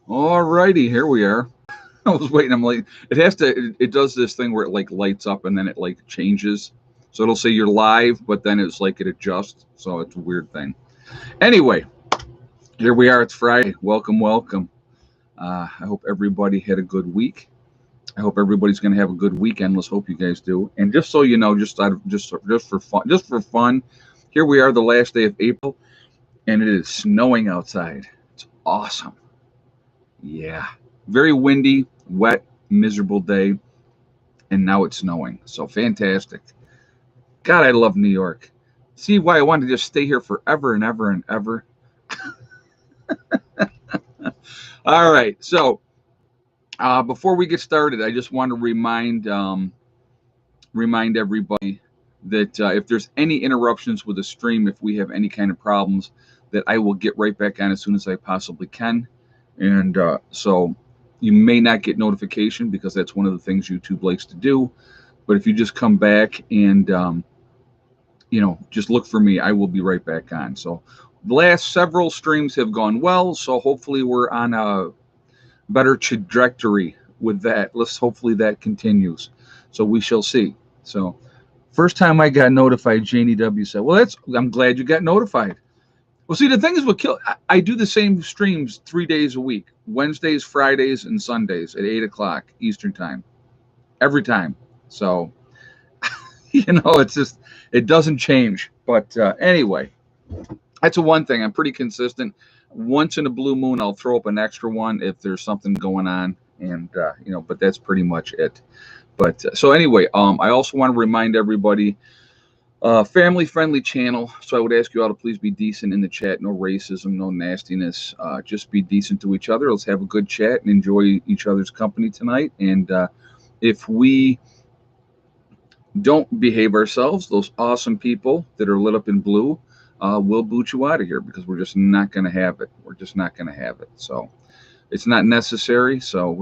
All righty, here we are. I was waiting. I'm like, it has to. It does this thing where it like lights up and then it like changes. So it'll say you're live, but then it's like it adjusts. So it's a weird thing. Anyway, here we are. It's Friday. Welcome, welcome. I hope everybody had a good week. I hope everybody's going to have a good weekend. Let's hope you guys do. And just so you know, just for fun, here we are, the last day of April, and it is snowing outside. It's awesome. Yeah. Very windy, wet, miserable day, and now it's snowing. So fantastic. God, I love New York. See why I wanted to just stay here forever and ever and ever. All right. So before we get started, I just want to remind everybody that if there's any interruptions with the stream, if we have any kind of problems, that I will get right back on as soon as I possibly can. And so you may not get notification because that's one of the things YouTube likes to do. But if you just come back and just look for me, I will be right back on. So the last several streams have gone well, so hopefully we're on a better trajectory with that. Let's hopefully that continues. So we shall see. So first time I got notified, Janie W said, "Well, I'm glad you got notified." Well, see, the thing is, I do the same streams 3 days a week: Wednesdays, Fridays, and Sundays at 8 o'clock Eastern time, every time. So it's just it doesn't change. But anyway, that's a one thing. I'm pretty consistent. Once in a blue moon, I'll throw up an extra one if there's something going on, and but that's pretty much it. But so anyway, I also want to remind everybody, family friendly channel. So I would ask you all to please be decent in the chat. No racism, no nastiness. Just be decent to each other. Let's have a good chat and enjoy each other's company tonight. And if we don't behave ourselves, those awesome people that are lit up in blue, we'll boot you out of here because we're just not going to have it. We're just not going to have it. So it's not necessary. So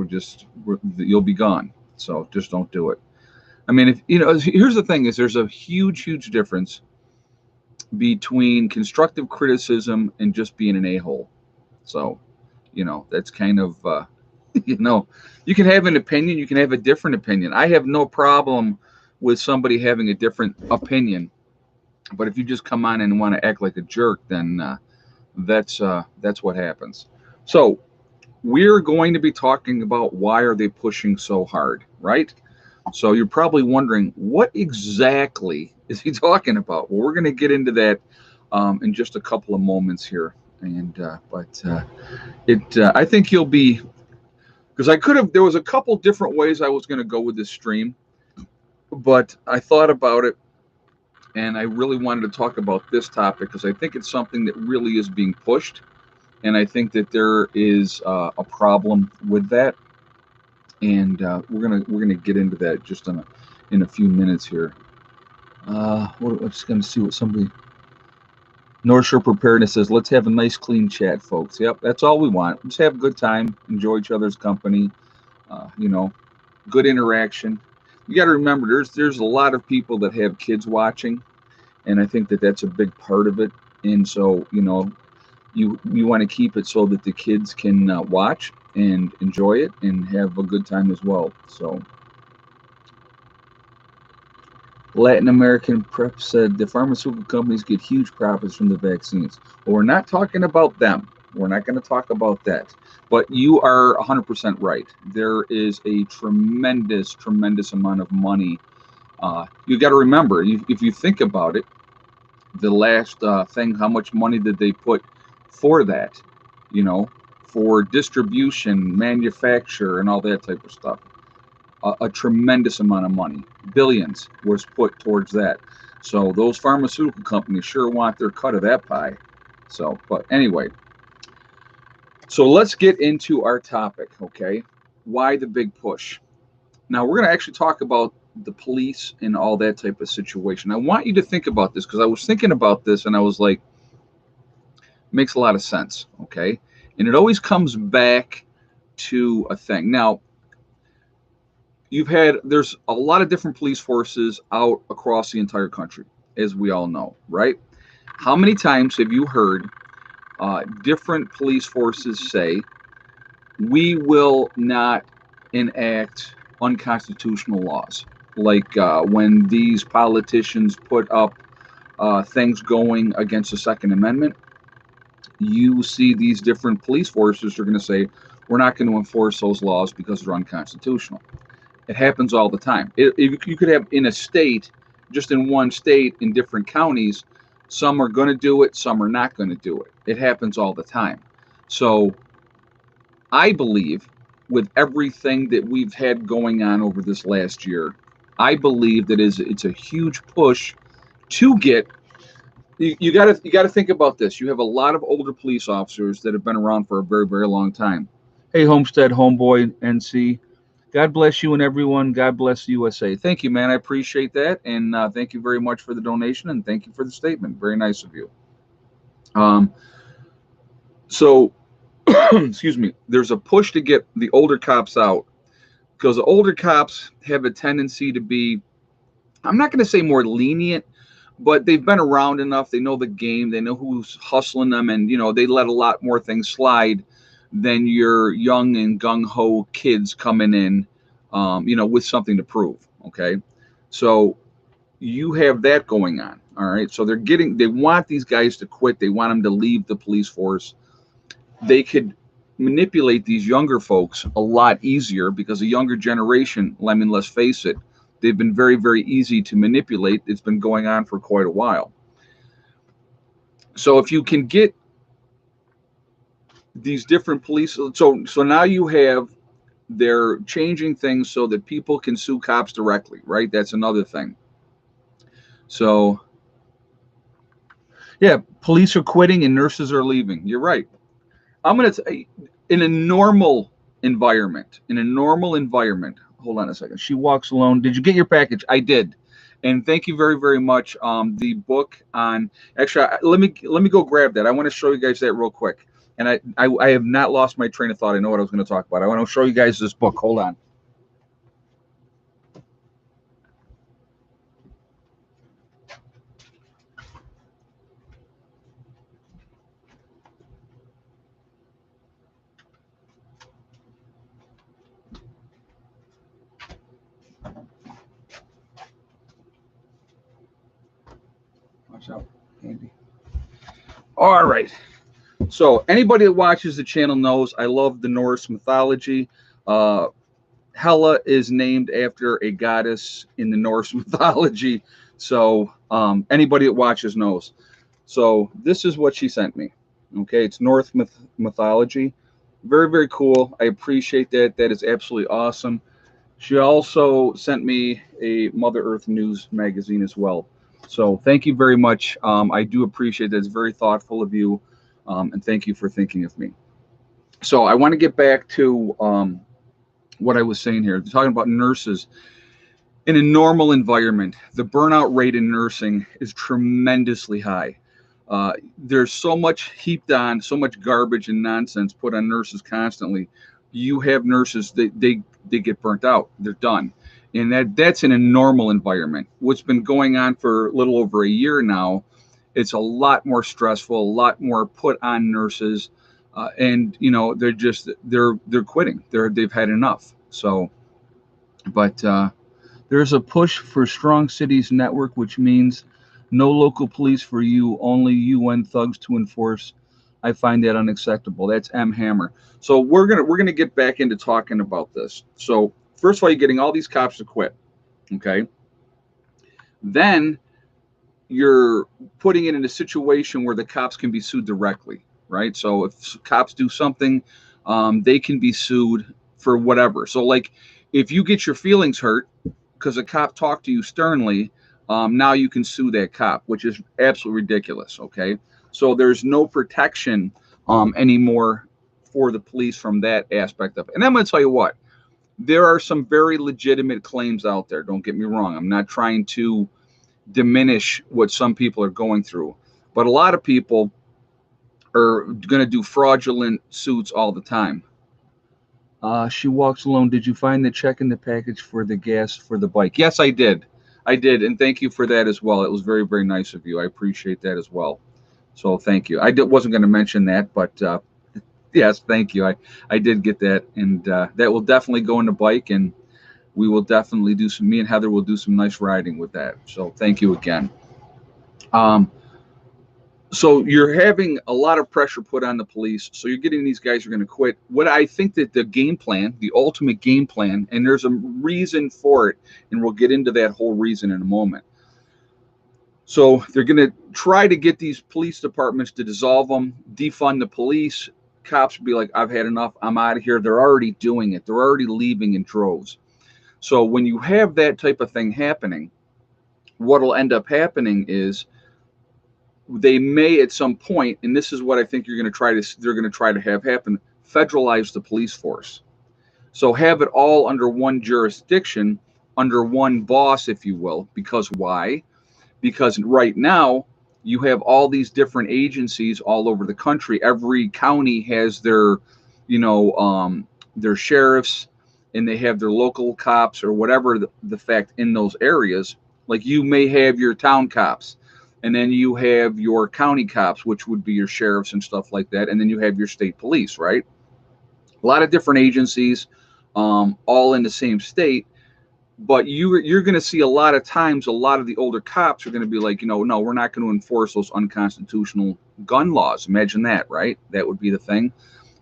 you'll be gone. So just don't do it. I mean, if here's the thing: is there's a huge difference between constructive criticism and just being an a-hole. So, that's kind of you know, you can have an opinion, you can have a different opinion. I have no problem with somebody having a different opinion, but if you just come on and want to act like a jerk, then that's what happens. So we're going to be talking about why are they pushing so hard, right? So you're probably wondering what exactly is he talking about? Well, we're going to get into that in just a couple of moments here, and I think you'll be because I could have. There was a couple different ways I was going to go with this stream, but I thought about it, and I really wanted to talk about this topic because I think it's something that really is being pushed, and I think that there is a problem with that, and we're gonna get into that just in a few minutes here. I'm just gonna see what somebody. North Shore Preparedness says, "Let's have a nice, clean chat, folks." Yep, that's all we want. Just have a good time, enjoy each other's company. Uh, you know, Good interaction. You got to remember, there's a lot of people that have kids watching, and I think that that's a big part of it. And so you want to keep it so that the kids can watch and enjoy it and have a good time as well. So Latin American Prep said the pharmaceutical companies get huge profits from the vaccines. Well, we're not talking about them. We're not going to talk about that. But you are 100% right. There is a tremendous amount of money. You got to remember, if you think about it, the last thing, how much money did they put for that? For distribution, manufacture, and all that type of stuff. A tremendous amount of money, billions, was put towards that. So those pharmaceutical companies sure want their cut of that pie. So, but anyway, so let's get into our topic, okay? Why the big push? Now, we're going to actually talk about the police and all that type of situation. I want you to think about this because I was thinking about this and I was like, makes a lot of sense, okay? And it always comes back to a thing. Now, there's a lot of different police forces out across the entire country, as we all know, right? How many times have you heard different police forces say, we will not enact unconstitutional laws. Like when these politicians put up things going against the Second Amendment, you see these different police forces are going to say, we're not going to enforce those laws because they're unconstitutional. It happens all the time. You could have in a state, just in one state, in different counties, some are going to do it, some are not going to do it. It happens all the time. So I believe with everything that we've had going on over this last year, I believe that it's a huge push to get. You got to think about this. You have a lot of older police officers that have been around for a very, very long time. Hey, Homestead Homeboy NC, God bless you and everyone. God bless the USA. Thank you, man. I appreciate that, and thank you very much for the donation, and thank you for the statement. Very nice of you. So excuse me, there's a push to get the older cops out because the older cops have a tendency to be, I'm not going to say more lenient, but they've been around enough. They know the game. They know who's hustling them, and they let a lot more things slide than your young and gung ho kids coming in, with something to prove. Okay, so you have that going on. All right, so they want these guys to quit. They want them to leave the police force. They could manipulate these younger folks a lot easier because the younger generation, I mean, let's face it, they've been very, very easy to manipulate. It's been going on for quite a while. So if you can get these different police, so now you have, they're changing things so that people can sue cops directly, right? That's another thing. So yeah, police are quitting and nurses are leaving. You're right. I'm going to say, in a normal environment, hold on a second. She walks alone. Did you get your package? I did. And thank you very, very much. The book on, actually, let me go grab that. I want to show you guys that real quick. And I have not lost my train of thought. I know what I was going to talk about. I want to show you guys this book. Hold on. Watch out, Andy. All right. So anybody that watches the channel knows I love the Norse mythology. Hela is named after a goddess in the Norse mythology. So anybody that watches knows. So this is what she sent me. Okay, it's Norse mythology. Very, very cool. I appreciate that. That is absolutely awesome. She also sent me a Mother Earth News magazine as well. So thank you very much. I do appreciate that. It's very thoughtful of you. And thank you for thinking of me. So I want to get back to what I was saying here. Talking about nurses. In a normal environment, the burnout rate in nursing is tremendously high. There's so much heaped on, so much garbage and nonsense put on nurses constantly. You have nurses that they get burnt out. They're done. And that's in a normal environment. What's been going on for a little over a year now, it's a lot more stressful, a lot more put on nurses. And they're quitting. They've had enough. So, but there's a push for strong cities network, which means no local police for you, only UN thugs to enforce. I find that unacceptable. That's M. Hammer. So we're gonna get back into talking about this. So first of all, you're getting all these cops to quit. Okay. Then you're putting it in a situation where the cops can be sued directly, right? So if cops do something, they can be sued for whatever. So like if you get your feelings hurt because a cop talked to you sternly, now you can sue that cop, which is absolutely ridiculous. Okay, so there's no protection anymore for the police from that aspect of it. And I'm going to tell you what, there are some very legitimate claims out there. Don't get me wrong. I'm not trying to diminish what some people are going through, but a lot of people are going to do fraudulent suits all the time. She walks alone. Did you find the check in the package for the gas for the bike? Yes, I did. I did, and thank you for that as well. It was very, very nice of you. I appreciate that as well. So thank you. Wasn't going to mention that, but Yes, thank you. I did get that, and that will definitely go in the bike, and we will definitely do some. Me and Heather will do some nice riding with that. So thank you again. Um, so you're having a lot of pressure put on the police. So you're getting these guys are going to quit. What I think that the game plan, the ultimate game plan, and there's a reason for it, and we'll get into that whole reason in a moment. So they're going to try to get these police departments to dissolve them, defund the police. Cops will be like, I've had enough. I'm out of here. They're already doing it. They're already leaving in droves. So when you have that type of thing happening, what'll end up happening is they may at some point, and this is what I think they're going to try to have happen, federalize the police force. So have it all under one jurisdiction, under one boss, if you will. Because why? Because right now you have all these different agencies all over the country. Every county has their sheriffs, and they have their local cops or whatever the fact in those areas. Like you may have your town cops, and then you have your county cops, which would be your sheriffs and stuff like that, and then you have your state police, right? A lot of different agencies, all in the same state. But you're going to see a lot of times, a lot of the older cops are going to be like, no, we're not going to enforce those unconstitutional gun laws. Imagine that, right? That would be the thing.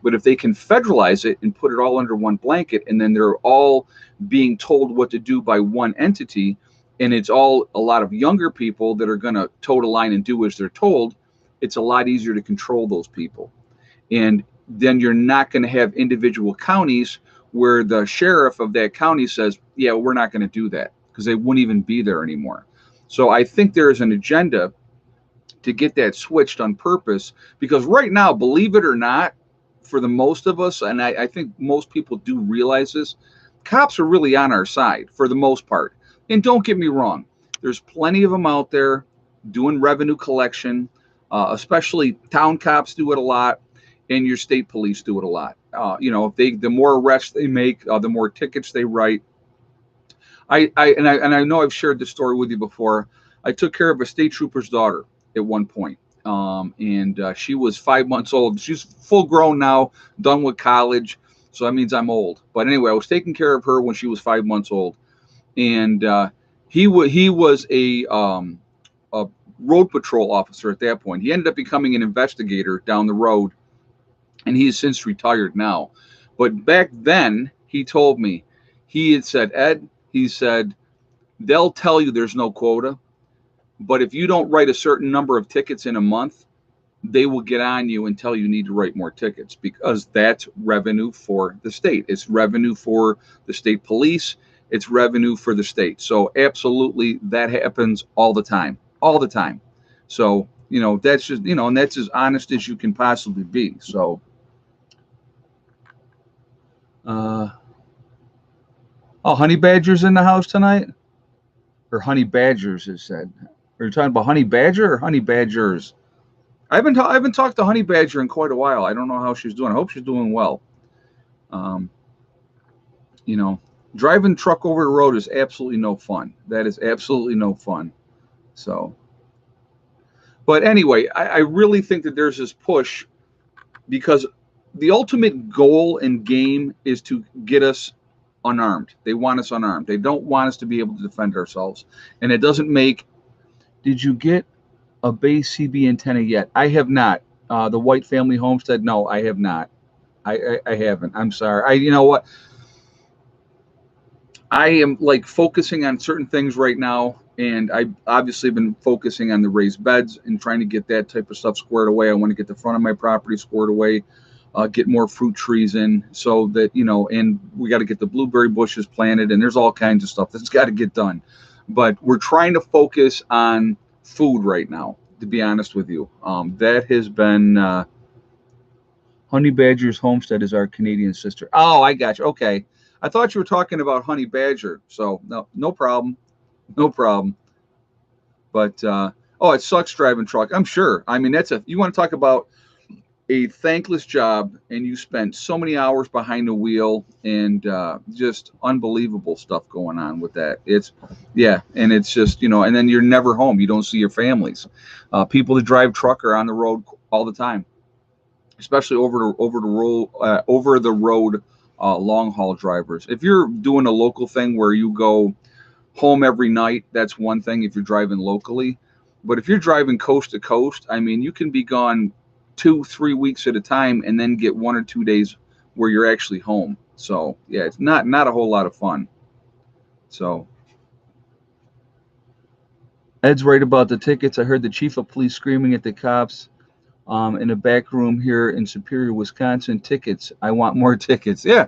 But if they can federalize it and put it all under one blanket, and then they're all being told what to do by one entity, and it's all a lot of younger people that are going to toe the line and do as they're told, it's a lot easier to control those people. And then you're not going to have individual counties where the sheriff of that county says, yeah, we're not going to do that, because they wouldn't even be there anymore. So I think there is an agenda to get that switched on purpose, because right now, believe it or not, for the most of us, and I think most people do realize this, cops are really on our side for the most part. And don't get me wrong, there's plenty of them out there doing revenue collection, especially town cops do it a lot, and your state police do it a lot. If the more arrests they make, the more tickets they write. I know I've shared this story with you before. I took care of a state trooper's daughter at one point, and she was 5 months old. She's full grown now, done with college, so that means I'm old. But anyway, I was taking care of her when she was 5 months old, and he was a road patrol officer at that point. He ended up becoming an investigator down the road, and he has since retired now. But back then, he told me, he had said, Ed, he said, they'll tell you there's no quota, but if you don't write a certain number of tickets in a month, they will get on you and tell you need to write more tickets, because that's revenue for the state. It's revenue for the state police. It's revenue for the state. So absolutely, that happens all the time, all the time. So, that's just, and that's as honest as you can possibly be. So, honey badgers in the house tonight, or honey badgers, it said. Are you talking about honey badger or honey badgers? I haven't talked to honey badger in quite a while. I don't know how she's doing. I hope she's doing well. Um, you know, Driving truck over the road is absolutely no fun. That is absolutely no fun. So, but anyway, I really think that there's this push, because the ultimate goal and game is to get us unarmed. They want us unarmed. They don't want us to be able to defend ourselves. And it doesn't make. Did you get a base CB antenna yet? I have not. The White Family Homestead? No, I have not. I haven't. I'm sorry. You know what? I am like focusing on certain things right now, and I've obviously been focusing on the raised beds and trying to get that type of stuff squared away. I want to get the front of my property squared away, get more fruit trees in, so that, and we got to get the blueberry bushes planted, and there's all kinds of stuff that's got to get done. But we're trying to focus on food right now, to be honest with you. That has been Honey Badger's homestead is our Canadian sister. Oh, I got you. Okay. I thought you were talking about Honey Badger. So no problem. No problem. But it sucks driving truck. I'm sure. I mean, you want to talk about a thankless job, and you spend so many hours behind the wheel, and just unbelievable stuff going on with that. And it's just, and then you're never home. You don't see your families. People that drive truck are on the road all the time. especially over the road long haul drivers. If you're doing a local thing where you go home every night, that's one thing if you're driving locally. But if you're driving coast to coast, I mean, you can be gone 2, 3 weeks at a time and then get 1 or 2 days where you're actually home. So yeah, it's not a whole lot of fun. So Ed's right about the tickets. I heard the chief of police screaming at the cops in a back room here in Superior, Wisconsin. Tickets. I want more tickets. Yeah.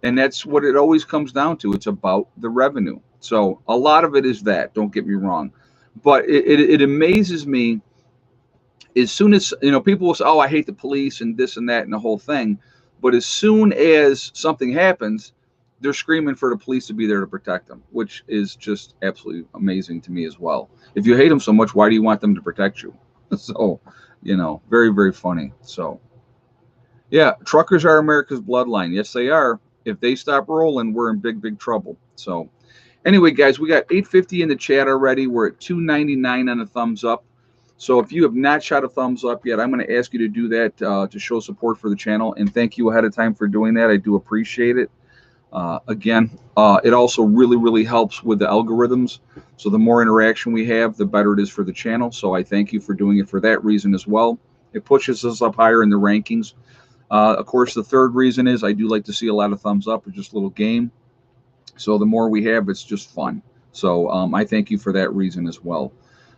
And that's what it always comes down to. It's about the revenue. So a lot of it is that. Don't get me wrong. But it amazes me as soon as, people will say, oh, I hate the police and this and that and the whole thing. But as soon as something happens, they're screaming for the police to be there to protect them, which is just absolutely amazing to me as well. If you hate them so much, why do you want them to protect you? So, very, very funny. So, yeah, truckers are America's bloodline. Yes, they are. If they stop rolling, we're in big, big trouble. So, anyway, guys, we got 850 in the chat already. We're at 299 on a thumbs up. So if you have not shot a thumbs up yet, I'm going to ask you to do that to show support for the channel. And thank you ahead of time for doing that. I do appreciate it. Again, it also really, really helps with the algorithms. So the more interaction we have, the better it is for the channel. So I thank you for doing it for that reason as well. It pushes us up higher in the rankings. Of course, the third reason is I do like to see a lot of thumbs up. It's just a little game. So the more we have, it's just fun. So I thank you for that reason as well.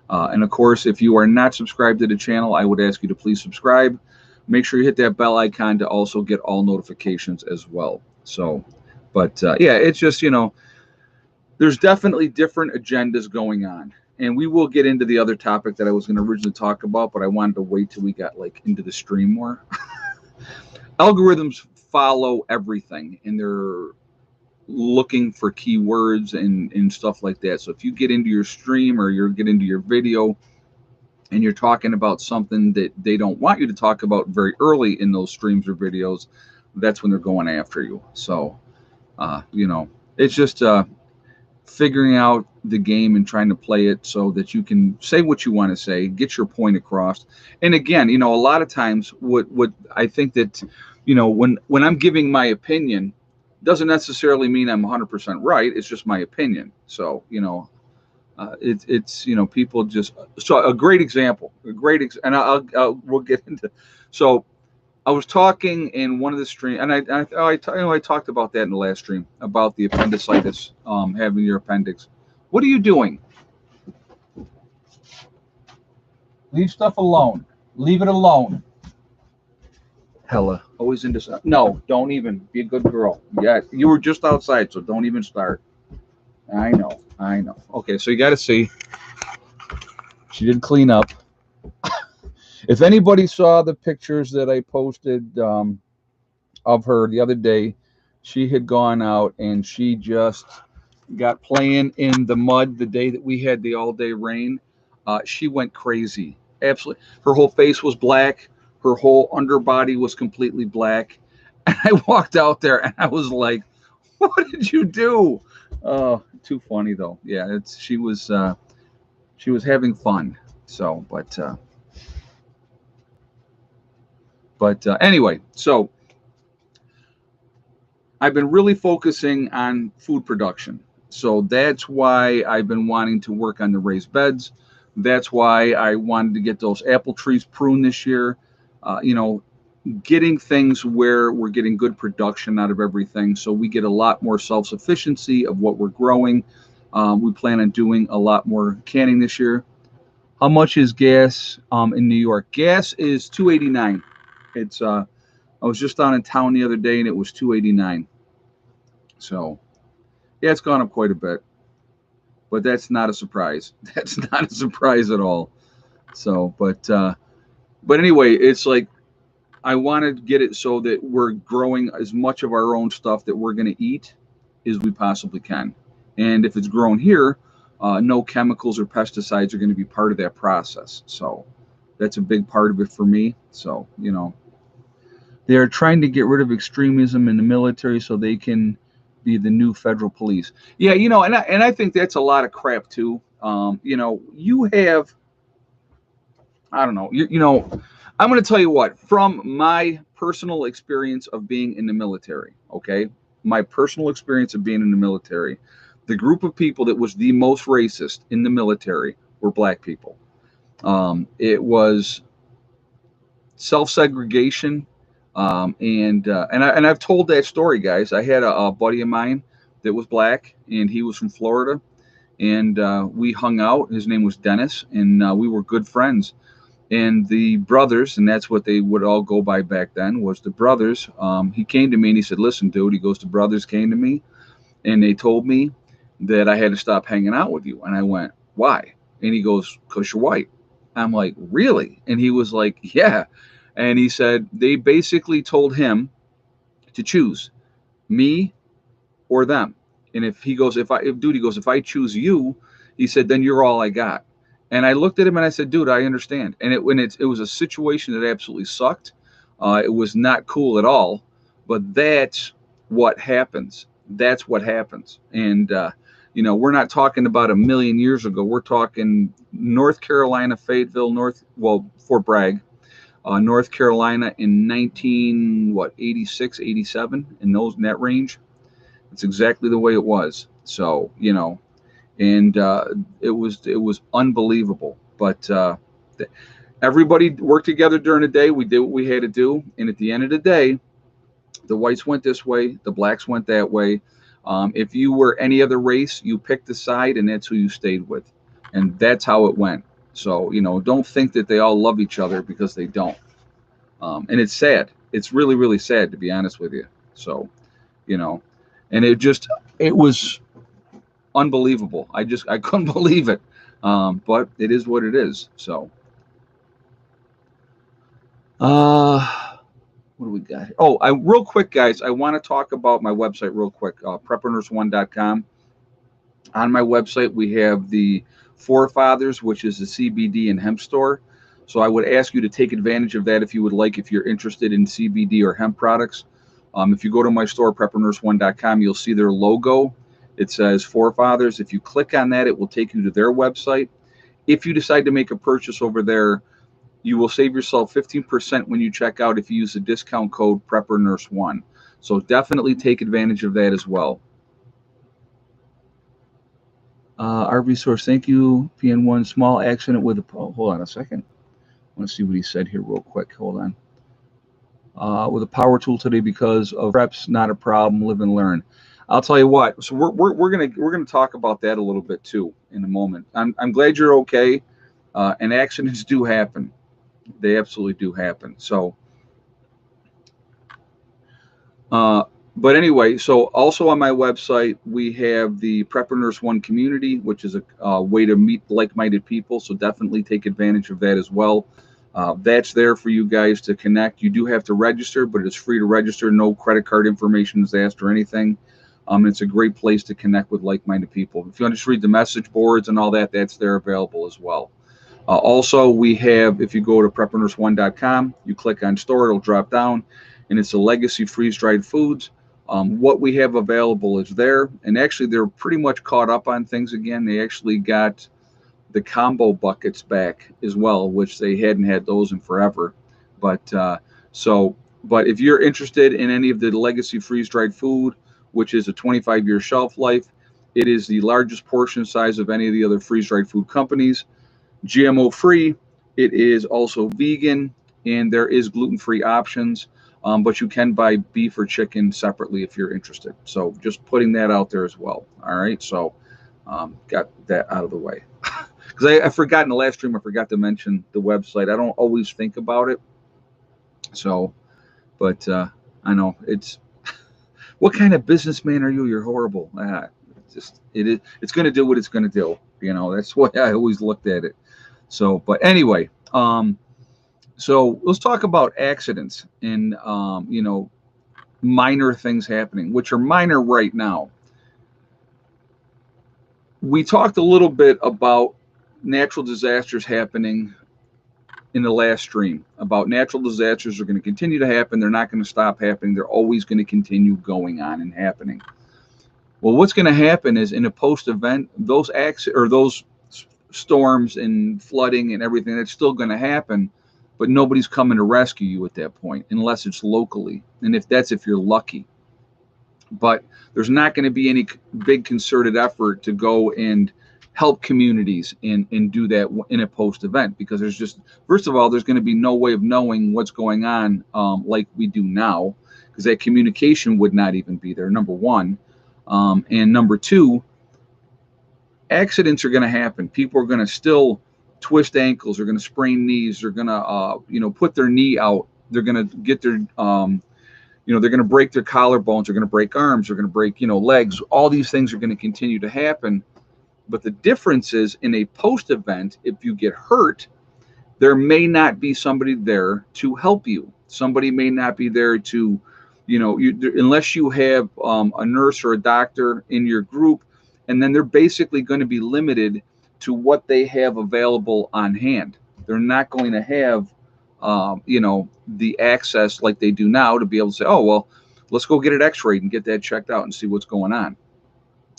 And of course, if you are not subscribed to the channel, I would ask you to please subscribe. Make sure you hit that bell icon to also get all notifications as well. So, but yeah, it's just, there's definitely different agendas going on. And we will get into the other topic that I was going to originally talk about, but I wanted to wait till we got into the stream more. Algorithms follow everything, and they're looking for keywords and stuff like that. So if you get into your stream or you get into your video and you're talking about something that they don't want you to talk about very early in those streams or videos, that's when they're going after you. So, it's just figuring out the game and trying to play it so that you can say what you want to say, get your point across. And again, a lot of times what I think that, when I'm giving my opinion, doesn't necessarily mean I'm 100% right. It's just my opinion. So, it's people just, so a great example, and we'll get into, so I was talking in one of the streams, and I talked about that in the last stream about the appendicitis, having your appendix. What are you doing? Leave stuff alone. Leave it alone. Hella. Always into. No, don't even. Be a good girl. Yeah, you were just outside, so don't even start. I know. Okay, so you got to see. She did clean up. If anybody saw the pictures that I posted of her the other day, she had gone out and she just got playing in the mud the day that we had the all-day rain. She went crazy. Absolutely. Her whole face was black. Her whole underbody was completely black. And I walked out there and I was like, what did you do? Oh, too funny though. Yeah, she was having fun. So, but anyway, so I've been really focusing on food production. So that's why I've been wanting to work on the raised beds. That's why I wanted to get those apple trees pruned this year. Getting things where we're getting good production out of everything. So we get a lot more self-sufficiency of what we're growing. We plan on doing a lot more canning this year. How much is gas in New York? Gas is $2.89. It's I was just down in town the other day and it was $2.89. So yeah, it's gone up quite a bit, but that's not a surprise. That's not a surprise at all. So, but anyway, it's like I want to get it so that we're growing as much of our own stuff that we're going to eat as we possibly can. And if it's grown here, no chemicals or pesticides are going to be part of that process. So that's a big part of it for me. So, they are trying to get rid of extremism in the military so they can be the new federal police. Yeah, and I think that's a lot of crap too. You have, I don't know, I'm going to tell you what, from my personal experience of being in the military, okay? My personal experience of being in the military, the group of people that was the most racist in the military were black people. It was self-segregation, and I've told that story, guys. I had a buddy of mine that was black, and he was from Florida, and we hung out. His name was Dennis, and we were good friends. And the brothers, and that's what they would all go by back then, was the brothers. He came to me and he said, "Listen, dude," he goes, "the brothers came to me and they told me that I had to stop hanging out with you." And I went, "Why?" And he goes, "'Cause you're white." I'm like, "Really?" And he was like, "Yeah." And he said they basically told him to choose me or them. And if he goes, if dude, he goes, "If I choose you," he said, "then you're all I got." And I looked at him and I said, "Dude, I understand." And it was a situation that absolutely sucked. It was not cool at all. But that's what happens. That's what happens. And we're not talking about a million years ago. We're talking North Carolina, Fayetteville, Fort Bragg, North Carolina in 86, 87, in that range. It's exactly the way it was. So, and it was unbelievable. But everybody worked together during the day. We did what we had to do, and at the end of the day, the whites went this way, the blacks went that way. If you were any other race, you picked a side, and that's who you stayed with, and that's how it went. So, don't think that they all love each other, because they don't. And it's sad. It's really, really sad, to be honest with you. So, you know, and it was unbelievable. I couldn't believe it. But it is what it is. So, what do we got here? Oh, real quick, guys, I want to talk about my website real quick, preppernurse1.com. On my website, we have the Forefathers, which is the CBD and hemp store. So I would ask you to take advantage of that if you would like, if you're interested in CBD or hemp products. If you go to my store, preppernurse1.com, you'll see their logo. It says Forefathers. If you click on that, it will take you to their website. If you decide to make a purchase over there, you will save yourself 15% when you check out if you use the discount code PrepperNurse1. So definitely take advantage of that as well. RV Source, thank you. PN1, small accident with a... hold on a second. I want to see what he said here real quick. Hold on. With a power tool today because of preps, not a problem. Live and learn. I'll tell you what. So we're gonna talk about that a little bit too in a moment. I'm glad you're okay. And accidents do happen. They absolutely do happen. So, but anyway, so also on my website, we have the Prepper Nurse One community, which is a way to meet like-minded people. So definitely take advantage of that as well. That's there for you guys to connect. You do have to register, but it's free to register. No credit card information is asked or anything. It's a great place to connect with like-minded people. If you want to just read the message boards and all that, that's there available as well. Also, we have, if you go to preppernurse1.com, you click on store, it'll drop down, and it's a legacy freeze-dried foods. What we have available is there, and actually they're pretty much caught up on things again. They actually got the combo buckets back as well, which they hadn't had those in forever. But but if you're interested in any of the legacy freeze-dried food, which is a 25-year shelf life, it is the largest portion size of any of the other freeze-dried food companies. GMO free. It is also vegan, and there is gluten-free options. But you can buy beef or chicken separately if you're interested. So just putting that out there as well. All right. So got that out of the way. Because I forgot in the last stream, I forgot to mention the website. I don't always think about it. So, but I know it's, what kind of businessman are you? You're horrible. It's going to do what it's going to do. That's why I always looked at it. So, but anyway, so let's talk about accidents and, minor things happening, which are minor right now. We talked a little bit about natural disasters happening in the last stream, about natural disasters are going to continue to happen. They're not going to stop happening. They're always going to continue going on and happening. Well, what's going to happen is in a post-event, those storms and flooding and everything that's still going to happen, but nobody's coming to rescue you at that point unless it's locally, and if you're lucky. But there's not going to be any big concerted effort to go and help communities and do that in a post event, because there's just, first of all, there's going to be no way of knowing what's going on, like we do now, because that communication would not even be there, number one. And number two, accidents are going to happen. People are going to still twist ankles, they're going to sprain knees, they're going to put their knee out, they're going to get their they're going to break their collarbones, they're going to break arms, they're going to break, legs. All these things are going to continue to happen. But the difference is, in a post event, if you get hurt, there may not be somebody there to help you. Somebody may not be there to, unless you have a nurse or a doctor in your group, and then they're basically going to be limited to what they have available on hand. They're not going to have the access like they do now to be able to say, oh, well, let's go get it x-rayed and get that checked out and see what's going on.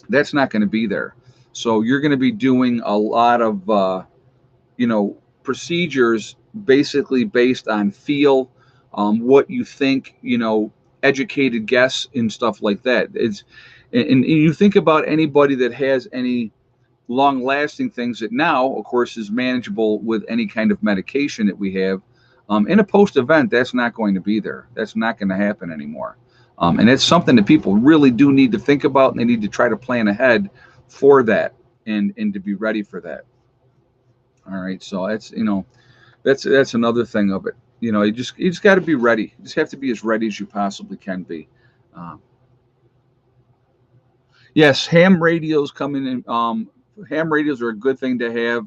That's not going to be there. So you're going to be doing a lot of, procedures basically based on feel, what you think, educated guess and stuff like that. And you think about anybody that has any long-lasting things that now, of course, is manageable with any kind of medication that we have. In a post-event, that's not going to be there. That's not going to happen anymore. And it's something that people really do need to think about, and they need to try to plan ahead for that and to be ready for that. All right, so that's another thing of it. You just got to be ready. You just have to be as ready as you possibly can be. Yes, ham radios coming in. Ham radios are a good thing to have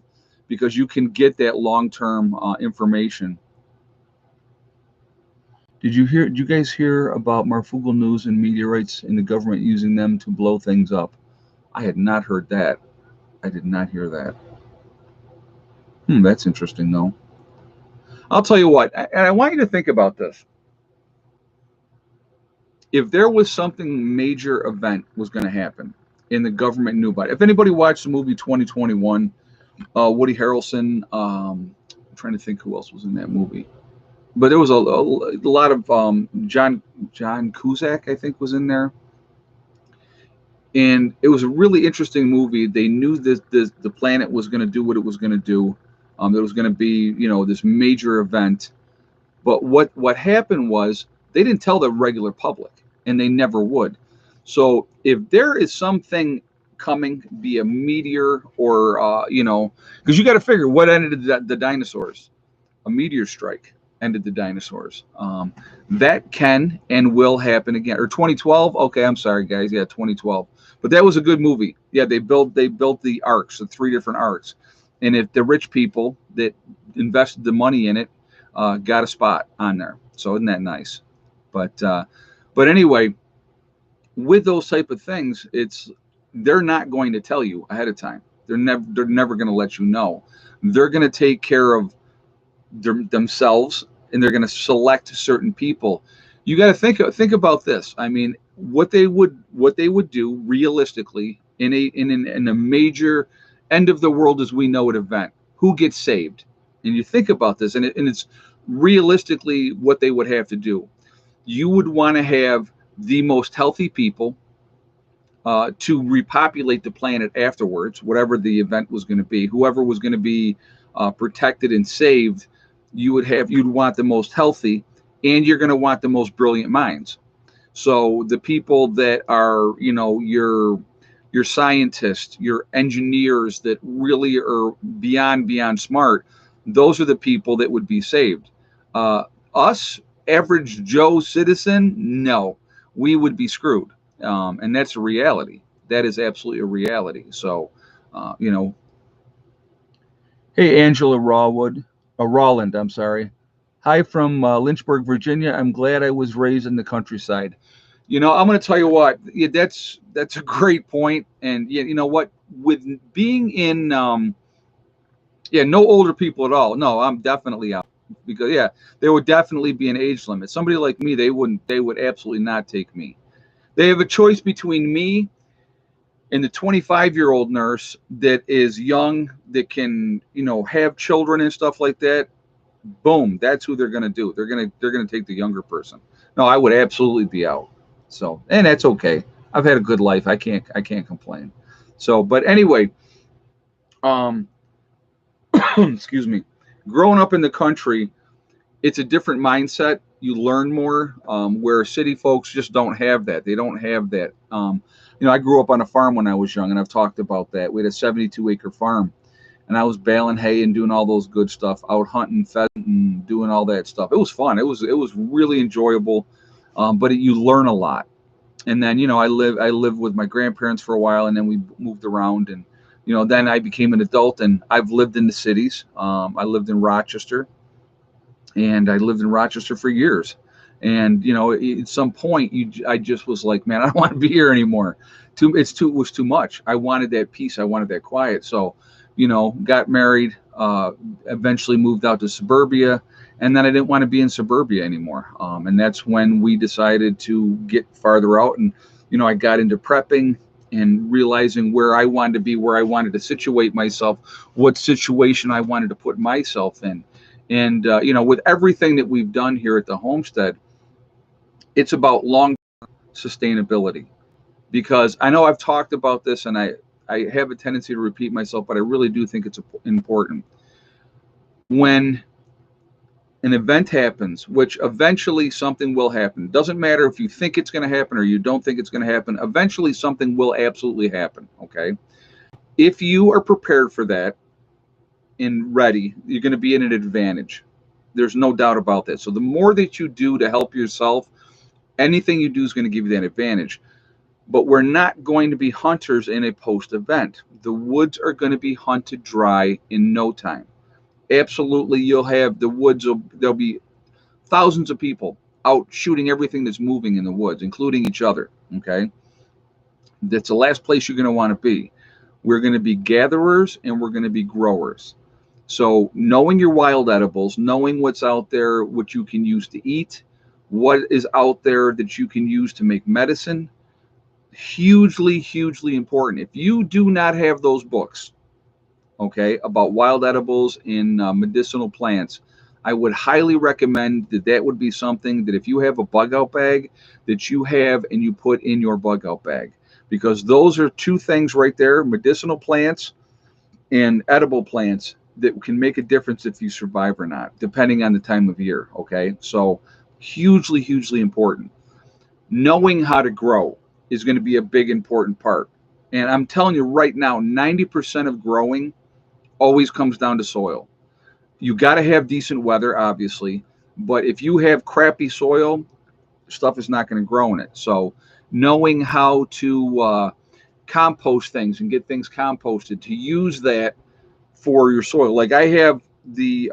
because you can get that long-term information. Did you guys hear about Marfugal news and meteorites and the government using them to blow things up? I had not heard that. I did not hear that. That's interesting, though. I'll tell you what, and I want you to think about this. If there was something major event was going to happen and the government knew about it. If anybody watched the movie 2021, Woody Harrelson, I'm trying to think who else was in that movie. But there was a lot of John Cusack, I think, was in there. And it was a really interesting movie. They knew the planet was going to do what it was going to do. There was going to be, this major event. But what happened was they didn't tell the regular public, and they never would. So if there is something coming, be a meteor or, because you got to figure what ended the dinosaurs. A meteor strike ended the dinosaurs. That can and will happen again. Or 2012. Okay, I'm sorry, guys. Yeah, 2012. But that was a good movie. Yeah, they built the arcs, the 3 different arcs. And if the rich people that invested the money in it got a spot on there. So isn't that nice? But anyway, with those type of things, they're not going to tell you ahead of time. They're never going to let you know. They're going to take care of themselves, and they're going to select certain people. You got to think about this. I mean, what they would do realistically in a major end of the world as we know it event. Who gets saved? And you think about this, and it's realistically what they would have to do. You would want to have the most healthy people to repopulate the planet afterwards, whatever the event was going to be. Whoever was going to be protected and saved, you'd want the most healthy, and you're going to want the most brilliant minds. So the people that are, your scientists, your engineers that really are beyond smart, those are the people that would be saved. Us, average Joe citizen, no, we would be screwed. And that's a reality. That is absolutely a reality. So, Hey, Angela Rawland, I'm sorry. Hi from Lynchburg, Virginia. I'm glad I was raised in the countryside. I'm going to tell you what. Yeah, that's a great point. And you know what? With being in, no older people at all. No, I'm definitely out because there would definitely be an age limit. Somebody like me, they would absolutely not take me. They have a choice between me and the 25-year-old nurse that is young, that can, have children and stuff like that. Boom, that's who they're going to do. They're going to take the younger person. No, I would absolutely be out. So, and that's okay. I've had a good life. I can't complain. So, but anyway, um excuse me. Growing up in the country, it's a different mindset. You learn more, where city folks just don't have that. They don't have that. I grew up on a farm when I was young, and I've talked about that. We had a 72-acre farm, and I was baling hay and doing all those good stuff, out hunting pheasant and doing all that stuff. It was fun. It was really enjoyable, but you learn a lot. And then I lived with my grandparents for a while, and then we moved around, and then I became an adult, and I've lived in the cities. I lived in Rochester, and I lived in Rochester for years. And at some point, I just was like, man, I don't want to be here anymore. It was too much. I wanted that peace. I wanted that quiet. So, got married. Eventually moved out to suburbia, and then I didn't want to be in suburbia anymore. And that's when we decided to get farther out. And I got into prepping and realizing where I wanted to be, where I wanted to situate myself, what situation I wanted to put myself in. And with everything that we've done here at the homestead, it's about long sustainability. Because I know I've talked about this, and I have a tendency to repeat myself, but I really do think it's important. When an event happens, which eventually something will happen, doesn't matter if you think it's going to happen or you don't think it's going to happen, eventually something will absolutely happen. Okay. If you are prepared for that and ready, you're going to be in an advantage. There's no doubt about that. So the more that you do to help yourself, anything you do is going to give you that advantage. But we're not going to be hunters in a post event. The woods are going to be hunted dry in no time. Absolutely, you'll have the woods, there'll be thousands of people out shooting everything that's moving in the woods, including each other. Okay. That's the last place you're going to want to be. We're going to be gatherers and we're going to be growers. So knowing your wild edibles, knowing what's out there, what you can use to eat, what is out there that you can use to make medicine, hugely, hugely important. If you do not have those books, okay, about wild edibles and medicinal plants, I would highly recommend that would be something that if you have a bug out bag, that you have and you put in your bug out bag. Because those are two things right there, medicinal plants and edible plants, that can make a difference if you survive or not, depending on the time of year. Okay. So hugely, hugely important. Knowing how to grow is going to be a big, important part. And I'm telling you right now, 90% of growing always comes down to soil. You got to have decent weather, obviously. But if you have crappy soil, stuff is not going to grow in it. So knowing how to compost things and get things composted, to use that for your soil. Like I have the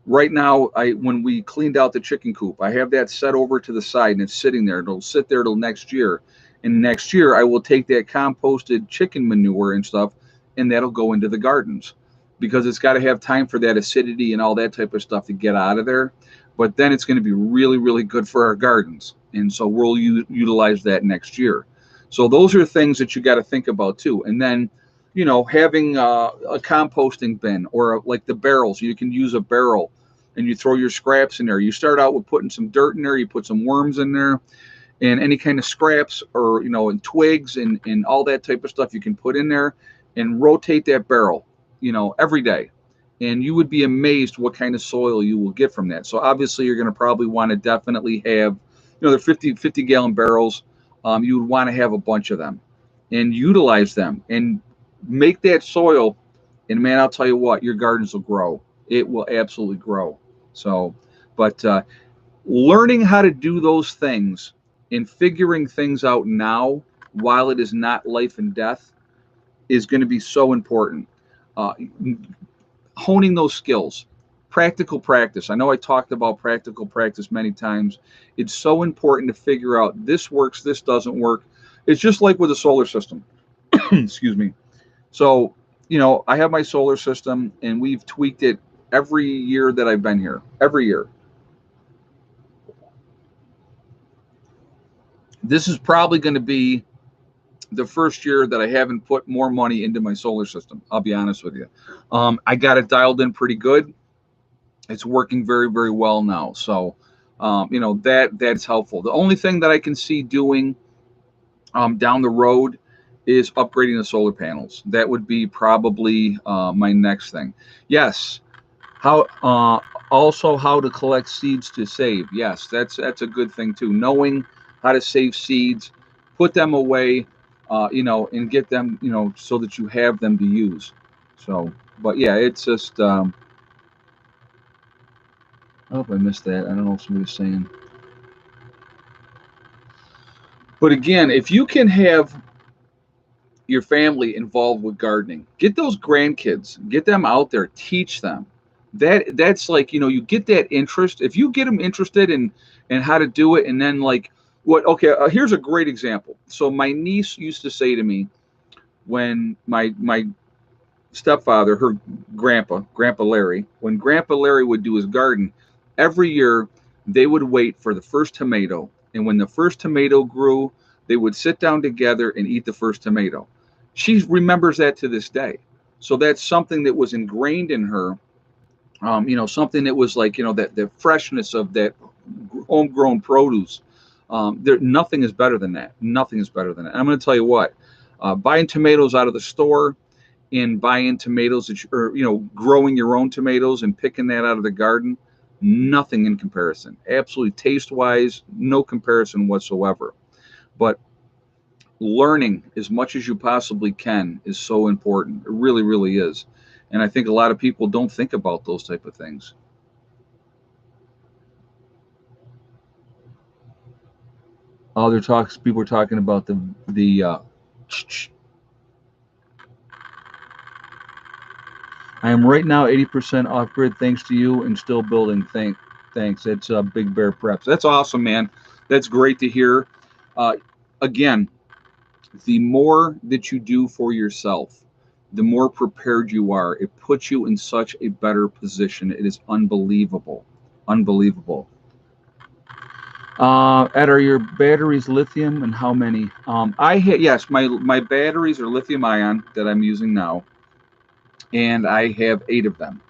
right now, I when we cleaned out the chicken coop, I have that set over to the side and it's sitting there. It'll sit there till next year. And next year I will take that composted chicken manure and stuff, and that'll go into the gardens, because it's got to have time for that acidity and all that type of stuff to get out of there. But then it's going to be really, really good for our gardens. And so we'll utilize that next year. So those are things that you got to think about too. And then having a composting bin, or like the barrels. You can use a barrel and you throw your scraps in there. You start out with putting some dirt in there, you put some worms in there, and any kind of scraps, or and twigs and all that type of stuff you can put in there, and rotate that barrel every day. And you would be amazed what kind of soil you will get from that. So obviously you're going to probably want to definitely have they're 50 gallon barrels. You would want to have a bunch of them and utilize them and make that soil. And man, I'll tell you what, your gardens will grow. It will absolutely grow. So, but learning how to do those things and figuring things out now, while it is not life and death, is going to be so important. Uh, Honing those skills, practical practice. I know I talked about practical practice many times. It's so important to figure out this works, this doesn't work. It's just like with a solar system. Excuse me. So, I have my solar system, and we've tweaked it every year that I've been here. Every year. This is probably going to be the first year that I haven't put more money into my solar system. I'll be honest with you. I got it dialed in pretty good. It's working very, very well now. So, that's helpful. The only thing that I can see doing down the road is upgrading the solar panels. That would be probably my next thing. Yes. How also how to collect seeds to save. Yes, that's a good thing too. Knowing how to save seeds, put them away, and get them, so that you have them to use. So, but yeah, it's just. I hope I missed that. I don't know what somebody was saying. But again, if you can have your family involved with gardening, get those grandkids, get them out there, teach them. That's like, you get that interest. If you get them interested in how to do it, and then like what? Okay, here's a great example. So my niece used to say to me, when my stepfather, her Grandpa Larry, when Grandpa Larry would do his garden, every year they would wait for the first tomato. And when the first tomato grew, they would sit down together and eat the first tomato. She remembers that to this day. So that's something that was ingrained in her. Something that was like, that the freshness of that homegrown produce. Nothing is better than that. Nothing is better than that. And I'm going to tell you what, buying tomatoes out of the store, in buying tomatoes that or growing your own tomatoes and picking that out of the garden, nothing in comparison. Absolutely, taste wise, no comparison whatsoever. But learning as much as you possibly can is so important. It really, really is. And I think a lot of people don't think about those type of things. Other talks, people are talking about the I am right now 80% off grid thanks to you, and still building. Thanks. It's Big Bear Preps. That's awesome, man. That's great to hear. Uh, Again, the more that you do for yourself, the more prepared you are. It puts you in such a better position. It is unbelievable. Unbelievable. Ed, are your batteries lithium, and how many? Yes, my batteries are lithium ion that I'm using now, and I have 8 of them.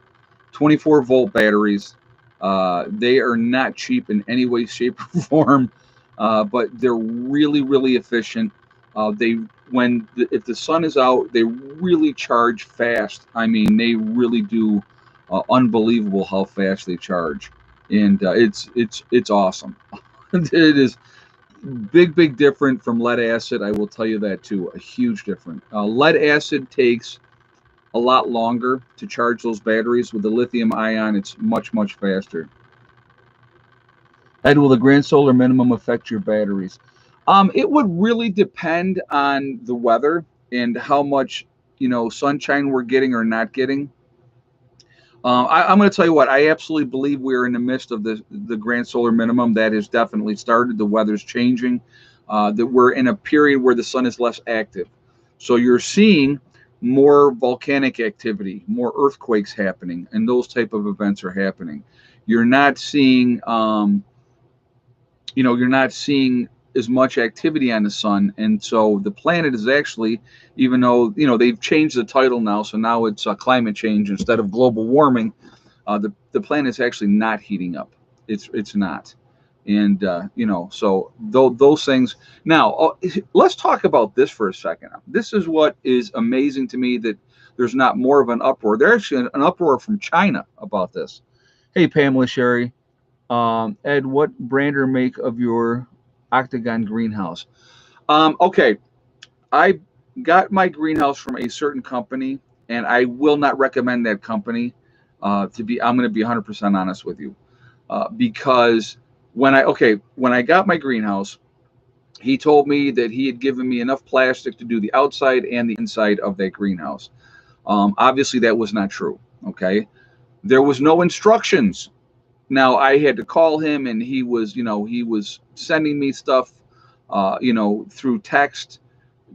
24-volt batteries. They are not cheap in any way, shape, or form, but they're really, really efficient. They if the sun is out, they really charge fast. I mean, they really do. Unbelievable how fast they charge, and it's awesome. It is big different from lead acid. I will tell you that too. A huge difference. Lead acid takes a lot longer to charge those batteries. With the lithium ion, it's much faster. Ed, will the grand solar minimum affect your batteries? It would really depend on the weather and how much sunshine we're getting or not getting. I'm going to tell you what, I absolutely believe we're in the midst of the grand solar minimum. That has definitely started. The weather's changing. That we're in a period where the sun is less active, so you're seeing more volcanic activity, more earthquakes happening, and those type of events are happening. You're not seeing, you're not seeing as much activity on the sun, and so the planet is actually, even though they've changed the title now, so now it's climate change instead of global warming. The planet is actually not heating up. It's not, and so those things. Now, let's talk about this for a second. This is what is amazing to me, that there's not more of an uproar. There's actually an uproar from China about this. Hey, Pamela Sherry. Ed, what brand or make of your octagon greenhouse? Okay, I got my greenhouse from a certain company, and I will not recommend that company. I'm going to be 100% honest with you, because when I got my greenhouse, he told me that he had given me enough plastic to do the outside and the inside of that greenhouse. Obviously, that was not true. Okay, there was no instructions. Now I had to call him, and he was sending me stuff, through text,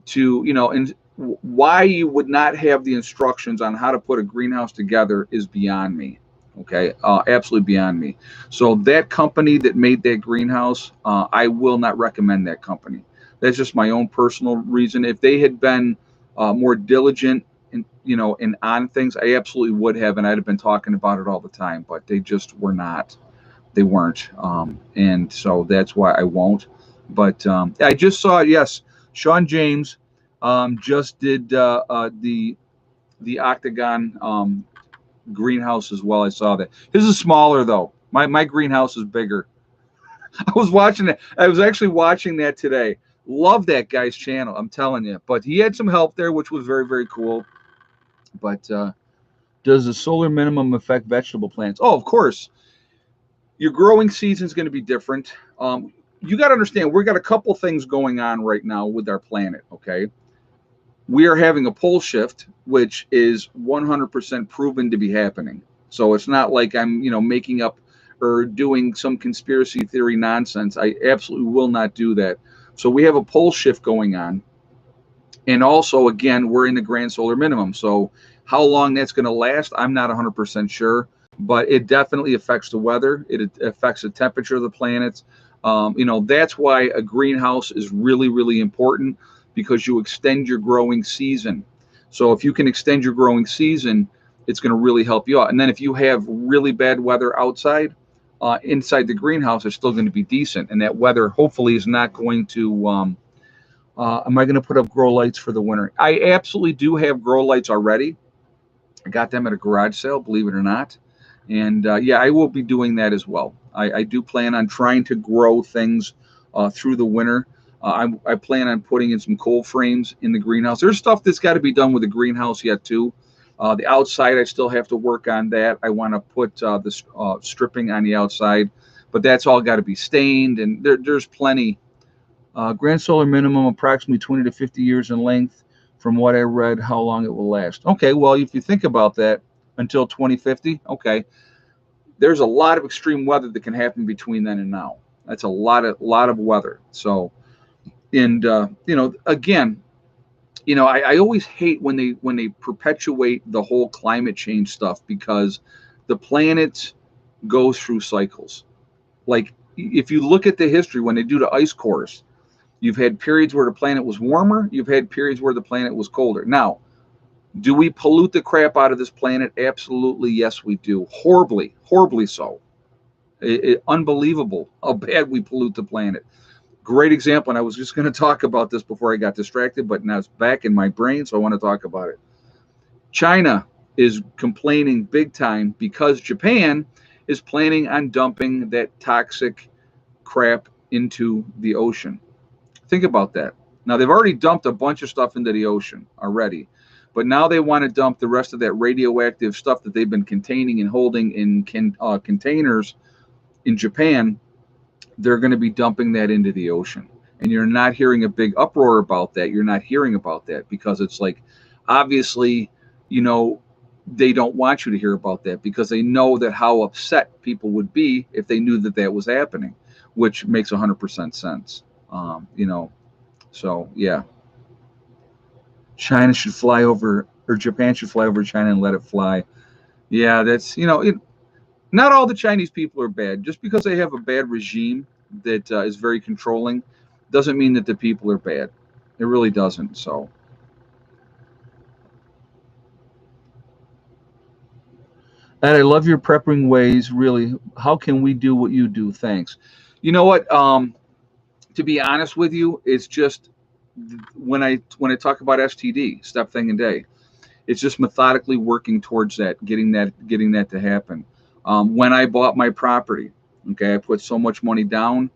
to and why you would not have the instructions on how to put a greenhouse together is beyond me. Okay, absolutely beyond me. So that company that made that greenhouse, I will not recommend that company. That's just my own personal reason. If they had been more diligent and on things, I absolutely would have, and I'd have been talking about it all the time, but they just were not. They weren't, and so that's why I won't. But I just saw, yes, Sean James just did the octagon greenhouse as well. I saw that. His is smaller though. My greenhouse is bigger. I was watching it. I was actually watching that today. Love that guy's channel. I'm telling you. But he had some help there, which was very, very cool. But does the solar minimum affect vegetable plants? Oh, of course. Your growing season is going to be different. You got to understand, we've got a couple things going on right now with our planet. Okay, we are having a pole shift, which is 100% proven to be happening. So it's not like I'm, making up or doing some conspiracy theory nonsense. I absolutely will not do that. So we have a pole shift going on. And also, again, we're in the grand solar minimum. So how long that's going to last, I'm not 100% sure. But it definitely affects the weather. It affects the temperature of the planets. That's why a greenhouse is really, really important, because you extend your growing season. So if you can extend your growing season, it's going to really help you out. And then if you have really bad weather outside, inside the greenhouse is still going to be decent. And that weather hopefully is not going to. Am I going to put up grow lights for the winter? I absolutely do have grow lights already. I got them at a garage sale, believe it or not. And yeah, I will be doing that as well. I do plan on trying to grow things through the winter. I plan on putting in some cold frames in the greenhouse. There's stuff that's got to be done with the greenhouse yet too. The outside, I still have to work on that. I want to put the stripping on the outside, but that's all got to be stained, and there's plenty. Grand solar minimum approximately 20 to 50 years in length. From what I read, how long it will last. Okay, well, if you think about that, until 2050, okay, there's a lot of extreme weather that can happen between then and now. That's a lot of weather. So, and again, I always hate when they perpetuate the whole climate change stuff, because the planet goes through cycles. Like, if you look at the history, when they do the ice cores, you've had periods where the planet was warmer, you've had periods where the planet was colder. Now, do we pollute the crap out of this planet? Absolutely, yes, we do. Horribly, horribly so. Unbelievable how bad we pollute the planet. Great example, and I was just going to talk about this before I got distracted, but now it's back in my brain, so I want to talk about it. China is complaining big time because Japan is planning on dumping that toxic crap into the ocean. Think about that. Now, they've already dumped a bunch of stuff into the ocean already, but now they want to dump the rest of that radioactive stuff that they've been containing and holding in containers in Japan. They're going to be dumping that into the ocean. And you're not hearing a big uproar about that. You're not hearing about that because it's like, obviously, they don't want you to hear about that, because they know that how upset people would be if they knew that that was happening, which makes 100% sense. So yeah, China should fly over, or Japan should fly over China and let it fly. Yeah, that's, not all the Chinese people are bad. Just because they have a bad regime that is very controlling doesn't mean that the people are bad. It really doesn't. So, and I love your prepping ways. Really, how can we do what you do? Thanks. You know what? To be honest with you, it's just when I talk about STD, step thing and day, it's just methodically working towards that, getting that to happen. When I bought my property, okay, I put so much money down,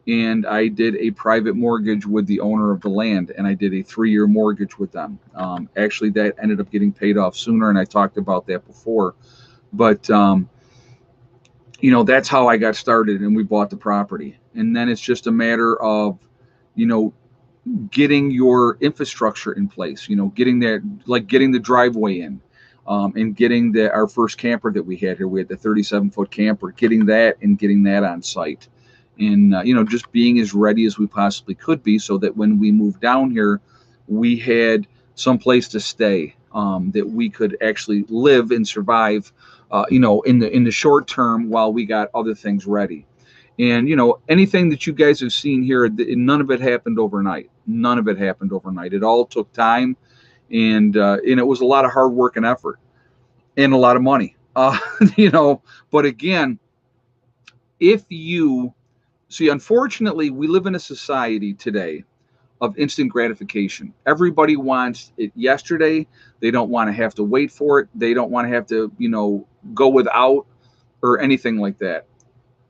and I did a private mortgage with the owner of the land, and I did a 3-year mortgage with them. Actually, that ended up getting paid off sooner, and I talked about that before. But that's how I got started, and we bought the property. And then it's just a matter of, you know, getting your infrastructure in place, getting that, like getting the driveway in, and getting our first camper that we had here. We had the 37-foot camper, getting that on site, and just being as ready as we possibly could be, so that when we moved down here, we had some place to stay, that we could actually live and survive, in the short term, while we got other things ready. And anything that you guys have seen here, none of it happened overnight. None of it happened overnight. It all took time. and it was a lot of hard work and effort and a lot of money. But again, if you see, unfortunately, we live in a society today of instant gratification. Everybody wants it yesterday. They don't want to have to wait for it. They don't want to have to, go without or anything like that.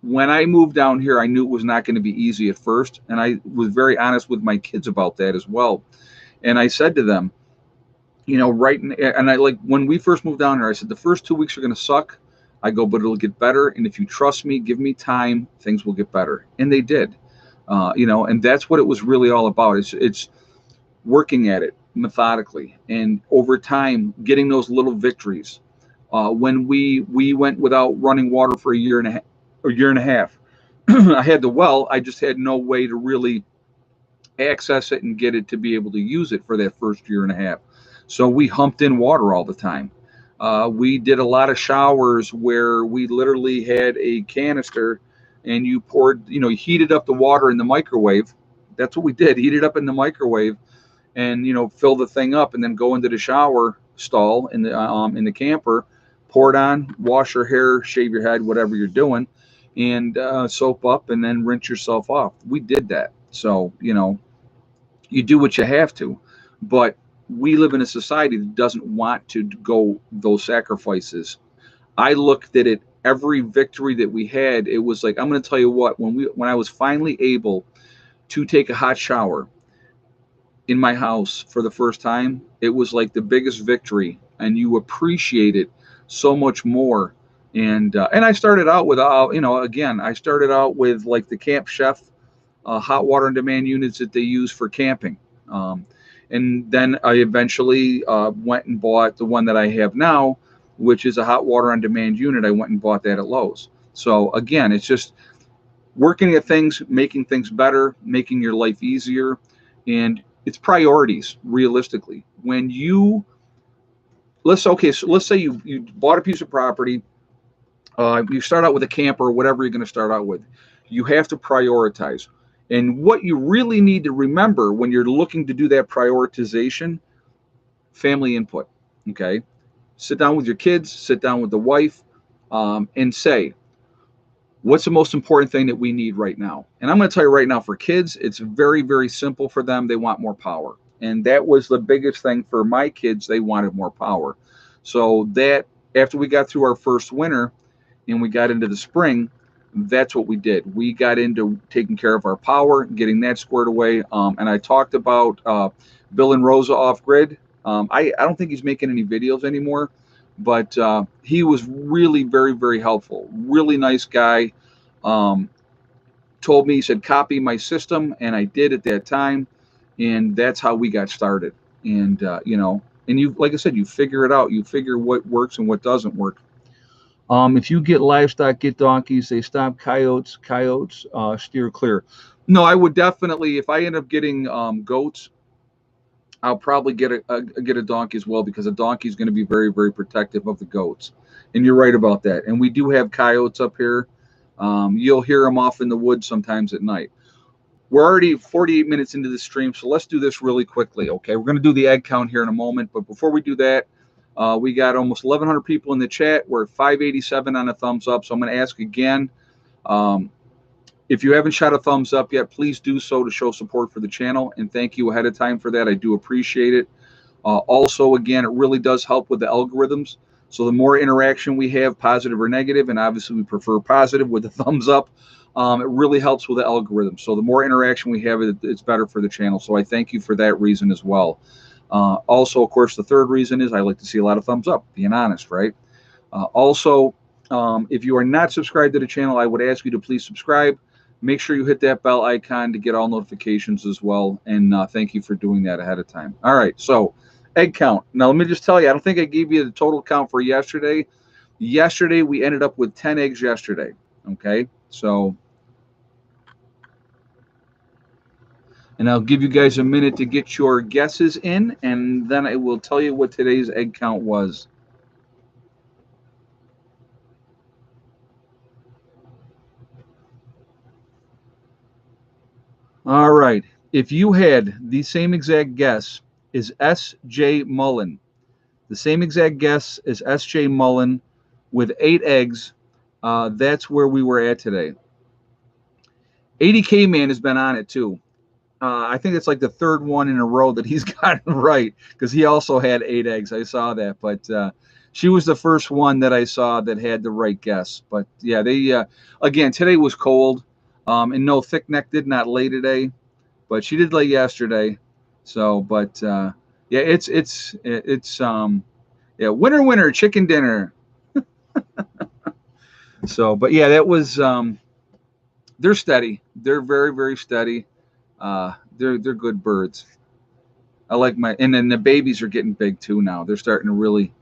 When I moved down here, I knew it was not going to be easy at first. And I was very honest with my kids about that as well. And I said to them, right. And I like when we first moved down here, I said, the first 2 weeks are going to suck. I go, but it'll get better. And if you trust me, give me time, things will get better. And they did, and that's what it was really all about. It's working at it methodically and over time, getting those little victories. When we went without running water for a year and a half, I had the well. I just had no way to really access it and get it to be able to use it for that first year and a half. So we humped in water all the time. We did a lot of showers where we literally had a canister and you poured, you heated up the water in the microwave. That's what we did. Heat it up in the microwave and, fill the thing up and then go into the shower stall in the camper, pour it on, wash your hair, shave your head, whatever you're doing, and soap up and then rinse yourself off. We did that. So, you do what you have to, but we live in a society that doesn't want to go those sacrifices. I looked at it, every victory that we had. It was like, I'm going to tell you what, when I was finally able to take a hot shower in my house for the first time, it was like the biggest victory, and you appreciate it so much more. And I started out with again, I started out with like the Camp Chef hot water on demand units that they use for camping. Um, and then I eventually went and bought the one that I have now, which is a hot water on demand unit. I went and bought that at Lowe's. So again, it's just working at things, making things better, making your life easier, and it's priorities realistically. When you let's say you bought a piece of property, you start out with a camper or whatever you're going to start out with. You have to prioritize. And what you really need to remember when you're looking to do that prioritization, family input. Okay. Sit down with your kids, sit down with the wife, and say, what's the most important thing that we need right now? And I'm going to tell you right now, for kids, it's very, very simple for them. They want more power. And that was the biggest thing for my kids. They wanted more power. So that after we got through our first winter, and we got into the spring, that's what we did. We got into taking care of our power, getting that squared away. And I talked about Bill and Rosa off grid. I don't think he's making any videos anymore, but he was really very, very helpful. Really nice guy. Um, Told me, he said, copy my system. And I did at that time. And that's how we got started. And you, like I said, you figure it out. You figure what works and what doesn't work. If you get livestock, get donkeys. They stop coyotes. Coyotes steer clear. No, I would definitely. If I end up getting goats, I'll probably get a donkey as well, because a donkey is going to be very, very protective of the goats. And you're right about that. And we do have coyotes up here. You'll hear them off in the woods sometimes at night. We're already 48 minutes into the stream, so let's do this really quickly. Okay, we're going to do the egg count here in a moment, but before we do that, we got almost 1,100 people in the chat. We're at 587 on a thumbs up. So I'm going to ask again, um, if you haven't shot a thumbs up yet, please do so to show support for the channel. And thank you ahead of time for that. I do appreciate it. Also, again, it really does help with the algorithms. So the more interaction we have, positive or negative, and obviously we prefer positive with the thumbs up, it really helps with the algorithm. So the more interaction we have, it's better for the channel. So I thank you for that reason as well. Also, of course, the third reason is I like to see a lot of thumbs up, being honest, right? Also, if you are not subscribed to the channel, I would ask you to please subscribe. Make sure you hit that bell icon to get all notifications as well. And thank you for doing that ahead of time. All right, so egg count. Now, let me just tell you, I don't think I gave you the total count for yesterday. Yesterday, we ended up with 10 eggs yesterday. Okay, so, and I'll give you guys a minute to get your guesses in, and then I will tell you what today's egg count was. All right. If you had the same exact guess is S.J. Mullen. The same exact guess as S.J. Mullen with 8 eggs. That's where we were at today. 80K Man has been on it too. I think it's like the third one in a row that he's gotten right, because he also had 8 eggs. I saw that, but she was the first one that I saw that had the right guess. But yeah, they again, today was cold, and no, Thick Neck did not lay today, but she did lay yesterday. So, but yeah, it's yeah, winner chicken dinner. So, but yeah, that was they're steady. They're very steady. They're good birds. I like my, and then the babies are getting big too now. They're starting to really.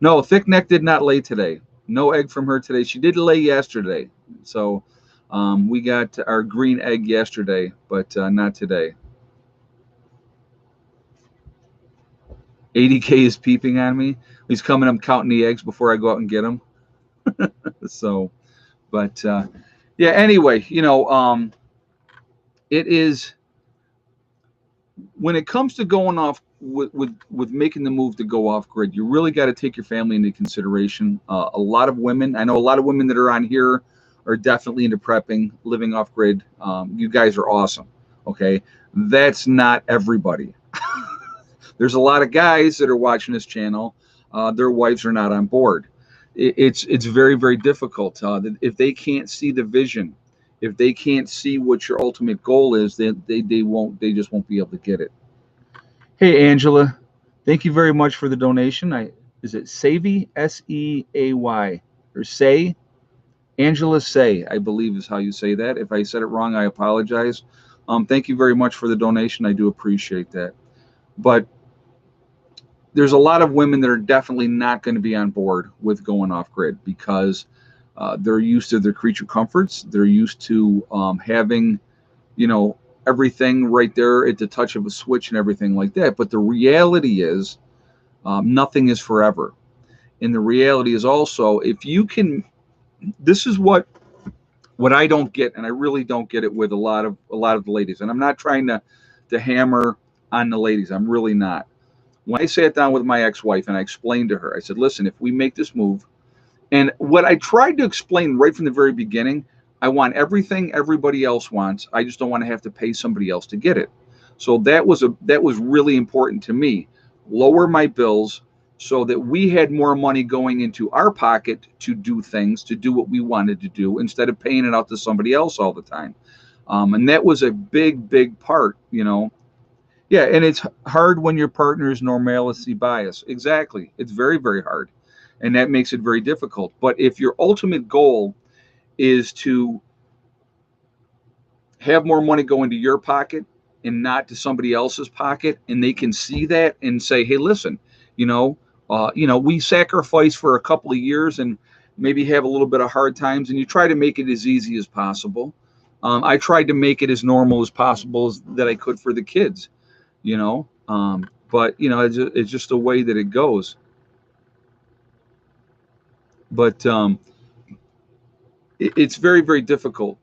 No, Thick Neck did not lay today. No egg from her today. She did lay yesterday. So we got our green egg yesterday, but not today. 80K is peeping on me. He's coming. I'm counting the eggs before I go out and get them. So, but yeah. Anyway, it is, when it comes to going off with making the move to go off grid, you really got to take your family into consideration. A lot of women, I know a lot of women that are on here are definitely into prepping, living off grid. You guys are awesome. Okay. That's not everybody. There's a lot of guys that are watching this channel. Their wives are not on board. It's very difficult. If they can't see the vision, if they can't see what your ultimate goal is, then they just won't be able to get it. Hey Angela, thank you very much for the donation. Is it Savy, Seay, or Say? Angela Say, I believe is how you say that. If I said it wrong, I apologize. Thank you very much for the donation. I do appreciate that. But there's a lot of women that are definitely not going to be on board with going off grid, because they're used to their creature comforts. They're used to having, everything right there at the touch of a switch and everything like that. But the reality is, nothing is forever. And the reality is also, if you can, this is what I don't get, and I really don't get it with a lot of the ladies. And I'm not trying to hammer on the ladies. I'm really not. When I sat down with my ex-wife and I explained to her, I said, listen, if we make this move, and what I tried to explain right from the very beginning, I want everything everybody else wants. I just don't want to have to pay somebody else to get it. So that was really important to me. Lower my bills so that we had more money going into our pocket to do things, to do what we wanted to do, instead of paying it out to somebody else all the time. And that was a big part, Yeah, and it's hard when your partner is normalcy bias. Exactly. It's very hard. And that makes it very difficult. But if your ultimate goal is to have more money go into your pocket and not to somebody else's pocket, and they can see that and say, hey, listen, we sacrifice for a couple of years and maybe have a little bit of hard times, and you try to make it as easy as possible. I tried to make it as normal as possible that I could for the kids, but it's just the way that it goes. But it's very difficult.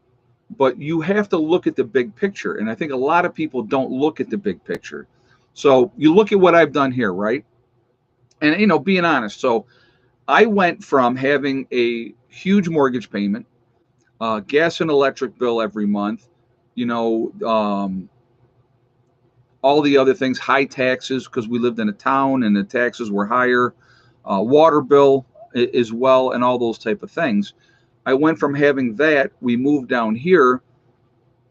But you have to look at the big picture, and I think a lot of people don't look at the big picture. So you look at what I've done here, right? And being honest, so I went from having a huge mortgage payment, gas and electric bill every month, all the other things, high taxes because we lived in a town and the taxes were higher, water bill as well, and all those type of things. I went from having that, we moved down here.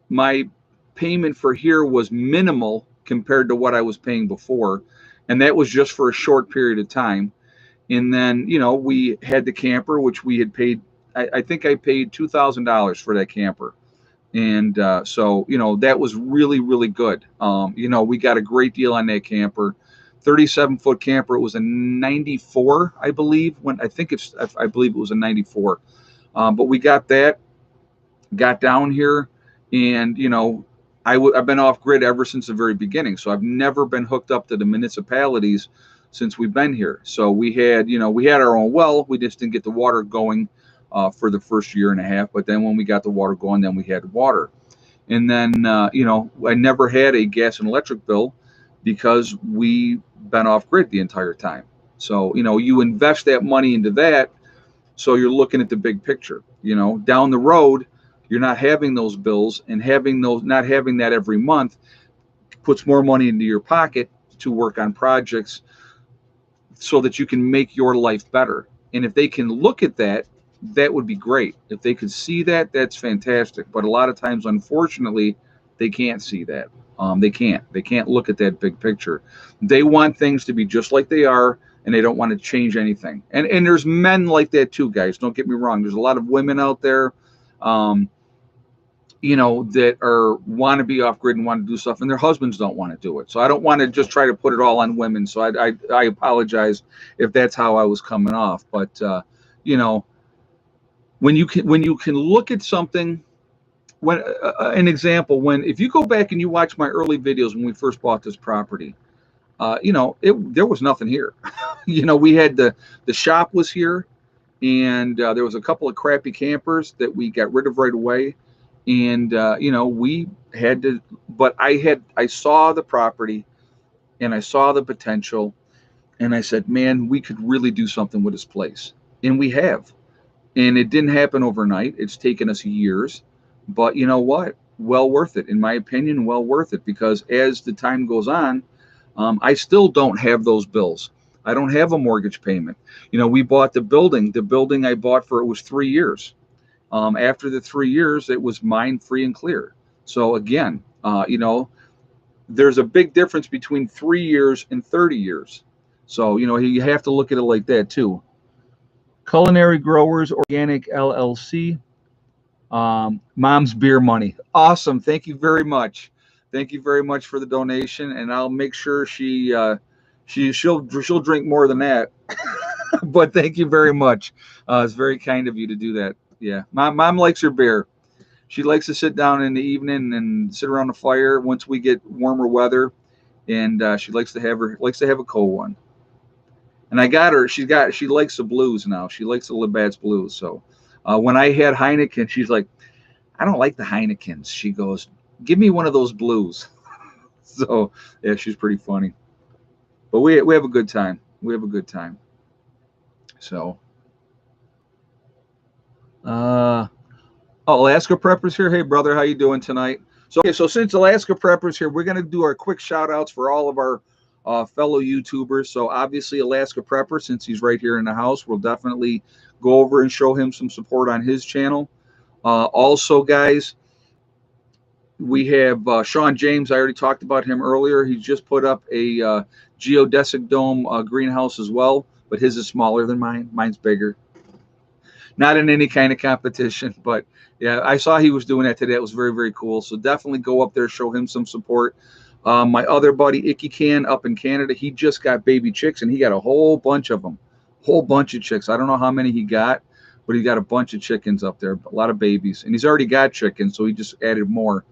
My payment for here was minimal compared to what I was paying before. And that was just for a short period of time. And then, we had the camper, which we had paid, I think I paid $2,000 for that camper. And so, that was really good. We got a great deal on that camper. 37-foot camper. It was a 94, I believe. I believe it was a 94. But we got that, got down here, and I've been off grid ever since the very beginning. So I've never been hooked up to the municipalities since we've been here. So we had our own well. We just didn't get the water going for the first year and a half. But then when we got the water going, then we had water. And then I never had a gas and electric bill. because we've been off grid the entire time. So, you invest that money into that. So you're looking at the big picture, down the road, you're not having those bills, and not having that every month puts more money into your pocket to work on projects so that you can make your life better. And if they can look at that, that would be great. If they could see that, that's fantastic. But a lot of times, unfortunately, they can't see that. They can't. They can't look at that big picture. They want things to be just like they are, and they don't want to change anything. And there's men like that too, guys. Don't get me wrong. There's a lot of women out there, um, that want to be off grid and want to do stuff, and their husbands don't want to do it. So I don't want to just try to put it all on women. So I apologize if that's how I was coming off. But you know, when you can look at something, when an example, when if you go back and you watch my early videos when we first bought this property, there was nothing here. We had the shop was here, and there was a couple of crappy campers that we got rid of right away. And we had to, but I saw the property, and I saw the potential, and I said, man, we could really do something with this place. And we have. And it didn't happen overnight. It's taken us years, but you know what? Well worth it, in my opinion. Well worth it, because as the time goes on, I still don't have those bills. I don't have a mortgage payment. We bought the building. The building I bought for, it was 3 years. After the 3 years, it was mine, free and clear. So again, there's a big difference between 3 years and 30 years. So, you have to look at it like that too. Culinary Growers Organic LLC. Mom's beer money. Awesome. Thank you very much. Thank you very much for the donation, and I'll make sure she'll drink more than that. But thank you very much. It's very kind of you to do that. Yeah, mom likes her beer. She likes to sit down in the evening and sit around the fire once we get warmer weather, and she likes to have a cold one. And I got her. She likes the blues now. She likes the Labatt's blues. So when I had Heineken, she's like, I don't like the Heinekens. She goes, give me one of those blues. So yeah, she's pretty funny. But we have a good time. We have a good time. So. Alaska Preppers here. Hey, brother, how you doing tonight? So since Alaska Preppers here, we're going to do our quick shout outs for all of our fellow YouTubers. So obviously Alaska Prepper, since he's right here in the house, we'll definitely go over and show him some support on his channel. Also, guys, we have Sean James. I already talked about him earlier. He just put up a geodesic dome greenhouse as well, but his is smaller than mine. Mine's bigger. Not in any kind of competition, but yeah, I saw he was doing that today. It was very, very cool. So definitely go up there, show him some support. My other buddy, Icky Can, up in Canada, he just got baby chicks, and he got a whole bunch of them, whole bunch of chicks. I don't know how many he got, but he got a bunch of chickens up there, a lot of babies. And he's already got chickens, so he just added more.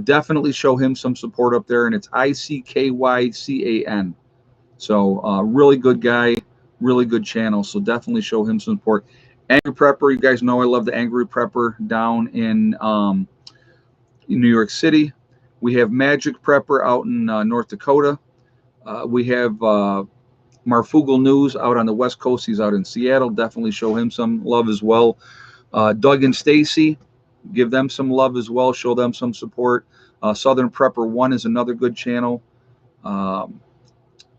Definitely show him some support up there, and it's ICKYCAN. So really good guy, really good channel, so definitely show him some support. Angry Prepper, you guys know I love the Angry Prepper down in New York City. We have Magic Prepper out in North Dakota. We have Marfugal News out on the West Coast. He's out in Seattle. Definitely show him some love as well. Doug and Stacy, give them some love as well. Show them some support. Southern Prepper 1 is another good channel.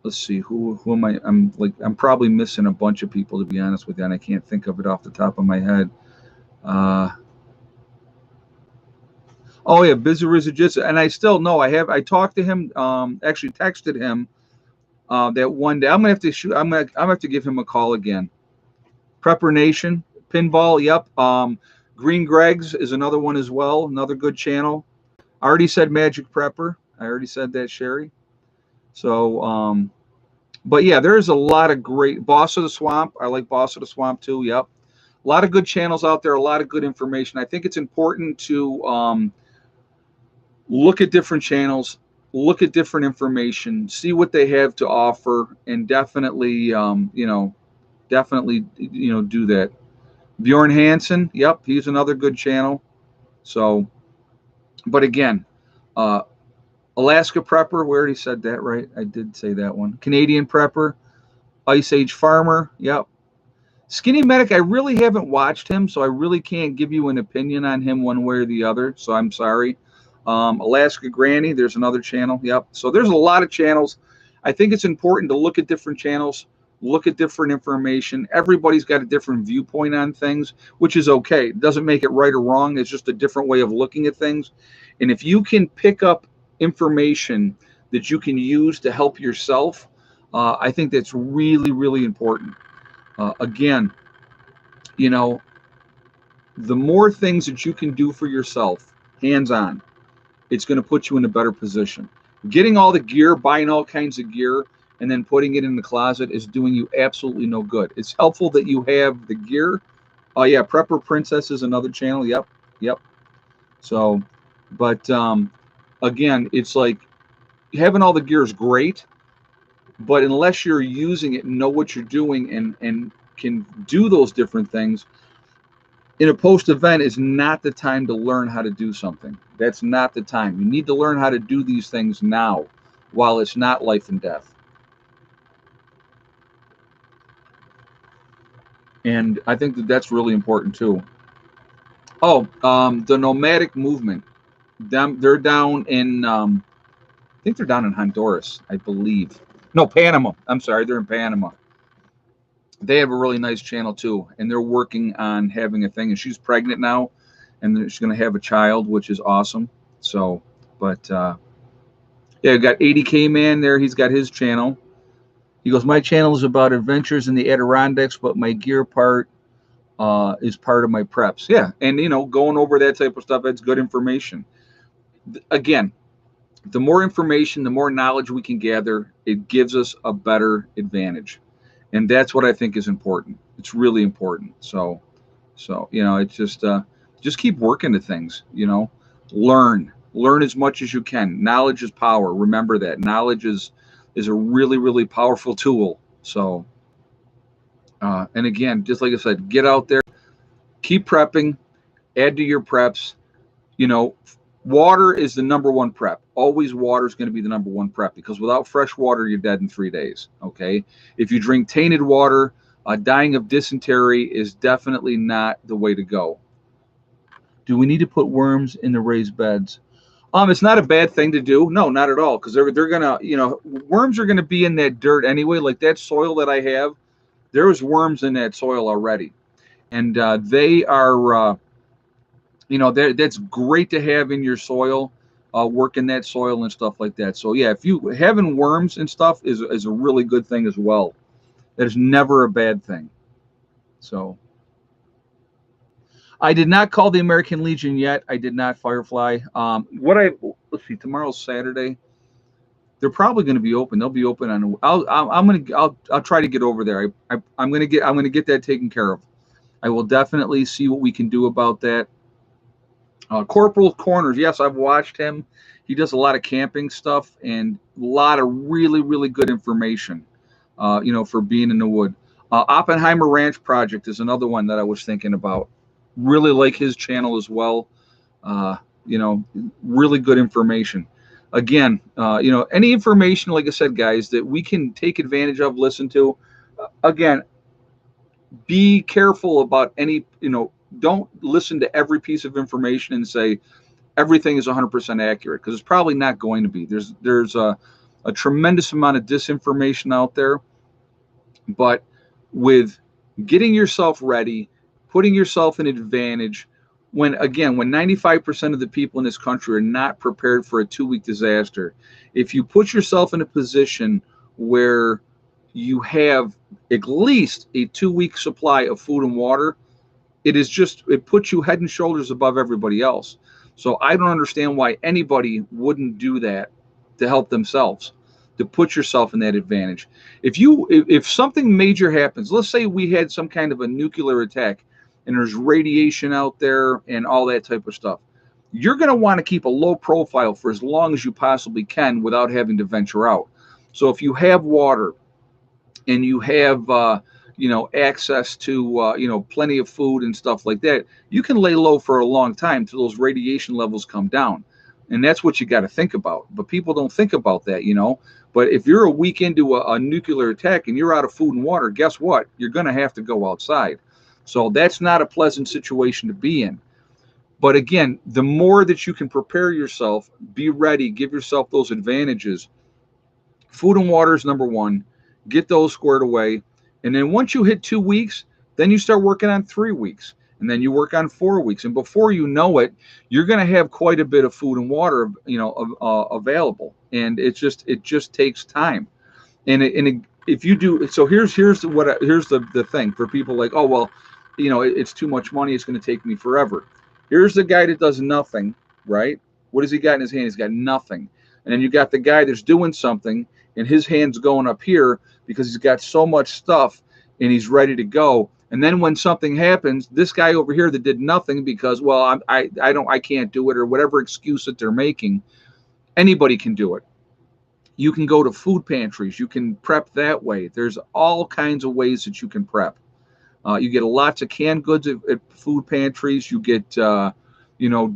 Let's see, who am I? I'm probably missing a bunch of people, to be honest with you, and I can't think of it off the top of my head. Oh yeah, Busy Rizajitsu, and I still know I talked to him, actually texted him that one day. I'm gonna have to give him a call again. Prepper Nation, Pinball, yep. Green Greg's is another one as well, another good channel. I already said Magic Prepper. I already said that, Sherry. So, but yeah, there's a lot of great Boss of the Swamp. I like Boss of the Swamp too. Yep. A lot of good channels out there, a lot of good information. I think it's important to look at different channels, look at different information, see what they have to offer, and definitely, do that. Bjorn Hansen, yep, he's another good channel. So, but again, Alaska Prepper, we already said that, right? I did say that one. Canadian Prepper, Ice Age Farmer, yep. Skinny Medic, I really haven't watched him, so I really can't give you an opinion on him one way or the other, so I'm sorry. Alaska Granny, there's another channel, yep. So there's a lot of channels. I think it's important to look at different channels, look at different information. Everybody's got a different viewpoint on things, which is okay. It doesn't make it right or wrong. It's just a different way of looking at things. And if you can pick up information that you can use to help yourself, I think that's really, really important. Again, you know, the more things that you can do for yourself, hands on, it's going to put you in a better position. Getting all the gear, buying all kinds of gear, and then putting it in the closet is doing you absolutely no good. It's helpful that you have the gear. Oh, yeah, Prepper Princess is another channel. Yep, yep. So, but again, it's like having all the gear is great, but unless you're using it and know what you're doing and can do those different things, in a post event is not the time to learn how to do something. That's not the time. You need to learn how to do these things now while it's not life and death. And I think that that's really important too. Oh, the nomadic movement. They're down in, I think they're down in Honduras, I believe. No, Panama. I'm sorry, they're in Panama. They have a really nice channel too, and they're working on having a thing. And she's pregnant now, and she's going to have a child, which is awesome. So, but yeah, got 80K Man there. He's got his channel. He goes, my channel is about adventures in the Adirondacks, but my gear part is part of my preps. Yeah, and going over that type of stuff, that's good information. Again, the more information, the more knowledge we can gather, it gives us a better advantage, and that's what I think is important. It's really important. So it's just keep working at things. Learn as much as you can. Knowledge is power. Remember that knowledge is a really, really powerful tool. So and again, just like I said, get out there, keep prepping, add to your preps. you know Water is the number one prep. Always water is going to be the number one prep, because without fresh water you're dead in 3 days. Okay, if you drink tainted water, dying of dysentery is definitely not the way to go. Do we need to put worms in the raised beds? It's not a bad thing to do. No, not at all, because they're gonna, worms are gonna be in that dirt anyway. Like that soil that I have, there was worms in that soil already, and they are, that's great to have in your soil, work in that soil and stuff like that. So yeah, if you having worms and stuff is a really good thing as well. That is never a bad thing. So I did not call the American Legion yet. I did not, Firefly. Let's see, tomorrow's Saturday. They're probably going to be open. They'll be open on. I'll try to get over there. I'm going to get that taken care of. I will definitely see what we can do about that. Corporal Corners, yes, I've watched him. He does a lot of camping stuff and a lot of really, really good information. For being in the wood. Oppenheimer Ranch Project is another one that I was thinking about. Really like his channel as well. Really good information. Again, any information, like I said, guys, that we can take advantage of, listen to. Again, be careful about don't listen to every piece of information and say everything is 100% accurate, because it's probably not going to be. There's a tremendous amount of disinformation out there. But with getting yourself ready, putting yourself in advantage, when 95% of the people in this country are not prepared for a 2-week disaster, if you put yourself in a position where you have at least a 2-week supply of food and water, it puts you head and shoulders above everybody else. So I don't understand why anybody wouldn't do that to help themselves, to put yourself in that advantage. If something major happens, let's say we had some kind of a nuclear attack and there's radiation out there and all that type of stuff, you're going to want to keep a low profile for as long as you possibly can without having to venture out. So if you have water and you have access to plenty of food and stuff like that, you can lay low for a long time till those radiation levels come down. And that's what you got to think about. But people don't think about that, you know. But if you're a week into a nuclear attack and you're out of food and water, guess what? You're going to have to go outside. So that's not a pleasant situation to be in. But again, the more that you can prepare yourself, be ready, give yourself those advantages. Food and water is number one. Get those squared away. And then once you hit 2 weeks, then you start working on 3 weeks. And then you work on 4 weeks. And before you know it, you're going to have quite a bit of food and water, available. And it just takes time. If you do, so here's the thing for people like, oh, well, it's too much money. It's going to take me forever. Here's the guy that does nothing, right? What has he got in his hand? He's got nothing. And then you got the guy that's doing something and his hand's going up here because he's got so much stuff and he's ready to go. And then when something happens, this guy over here that did nothing because, well, I can't do it, or whatever excuse that they're making, anybody can do it. You can go to food pantries. You can prep that way. There's all kinds of ways that you can prep. You get lots of canned goods at food pantries. You get,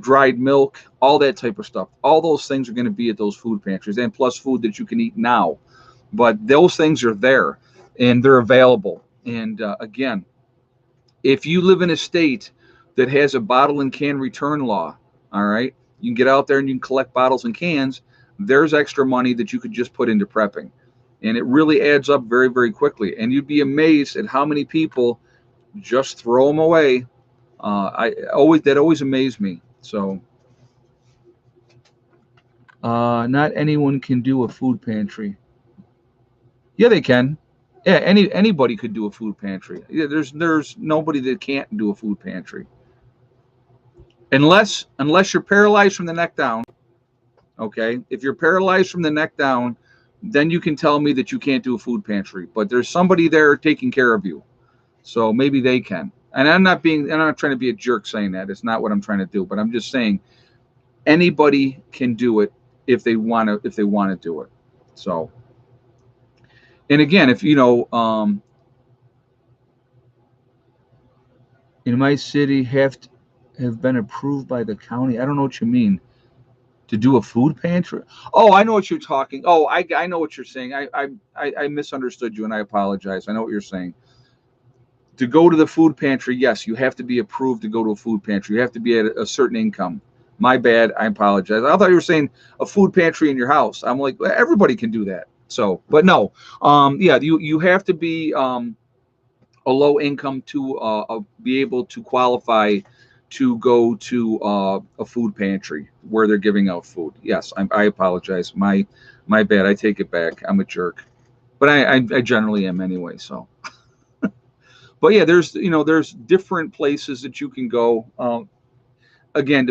dried milk, all that type of stuff. All those things are going to be at those food pantries, and plus food that you can eat now. But those things are there, and they're available. And again, if you live in a state that has a bottle and can return law, all right, you can get out there and you can collect bottles and cans. There's extra money that you could just put into prepping. And it really adds up very, very quickly. And you'd be amazed at how many people just throw them away. That always amazed me. So not anyone can do a food pantry. Yeah, they can. Yeah, anybody could do a food pantry. Yeah, there's nobody that can't do a food pantry. Unless you're paralyzed from the neck down. Okay, if you're paralyzed from the neck down, then you can tell me that you can't do a food pantry. But there's somebody there taking care of you, so maybe they can. And I'm not trying to be a jerk saying that. It's not what I'm trying to do. But I'm just saying anybody can do it if they want to do it. So, and again, if in my city have been approved by the county. I don't know what you mean. To do a food pantry? Oh, I know what you're talking. Oh, I know what you're saying. I misunderstood you, and I apologize. I know what you're saying. To go to the food pantry, yes, you have to be approved to go to a food pantry. You have to be at a certain income. My bad. I apologize. I thought you were saying a food pantry in your house. I'm like, everybody can do that. So, but no. Yeah, you have to be a low income to be able to qualify to go to a food pantry where they're giving out food. Yes, I apologize. My bad. I take it back. I'm a jerk, but I generally am anyway. So, but yeah, there's different places that you can go. Again,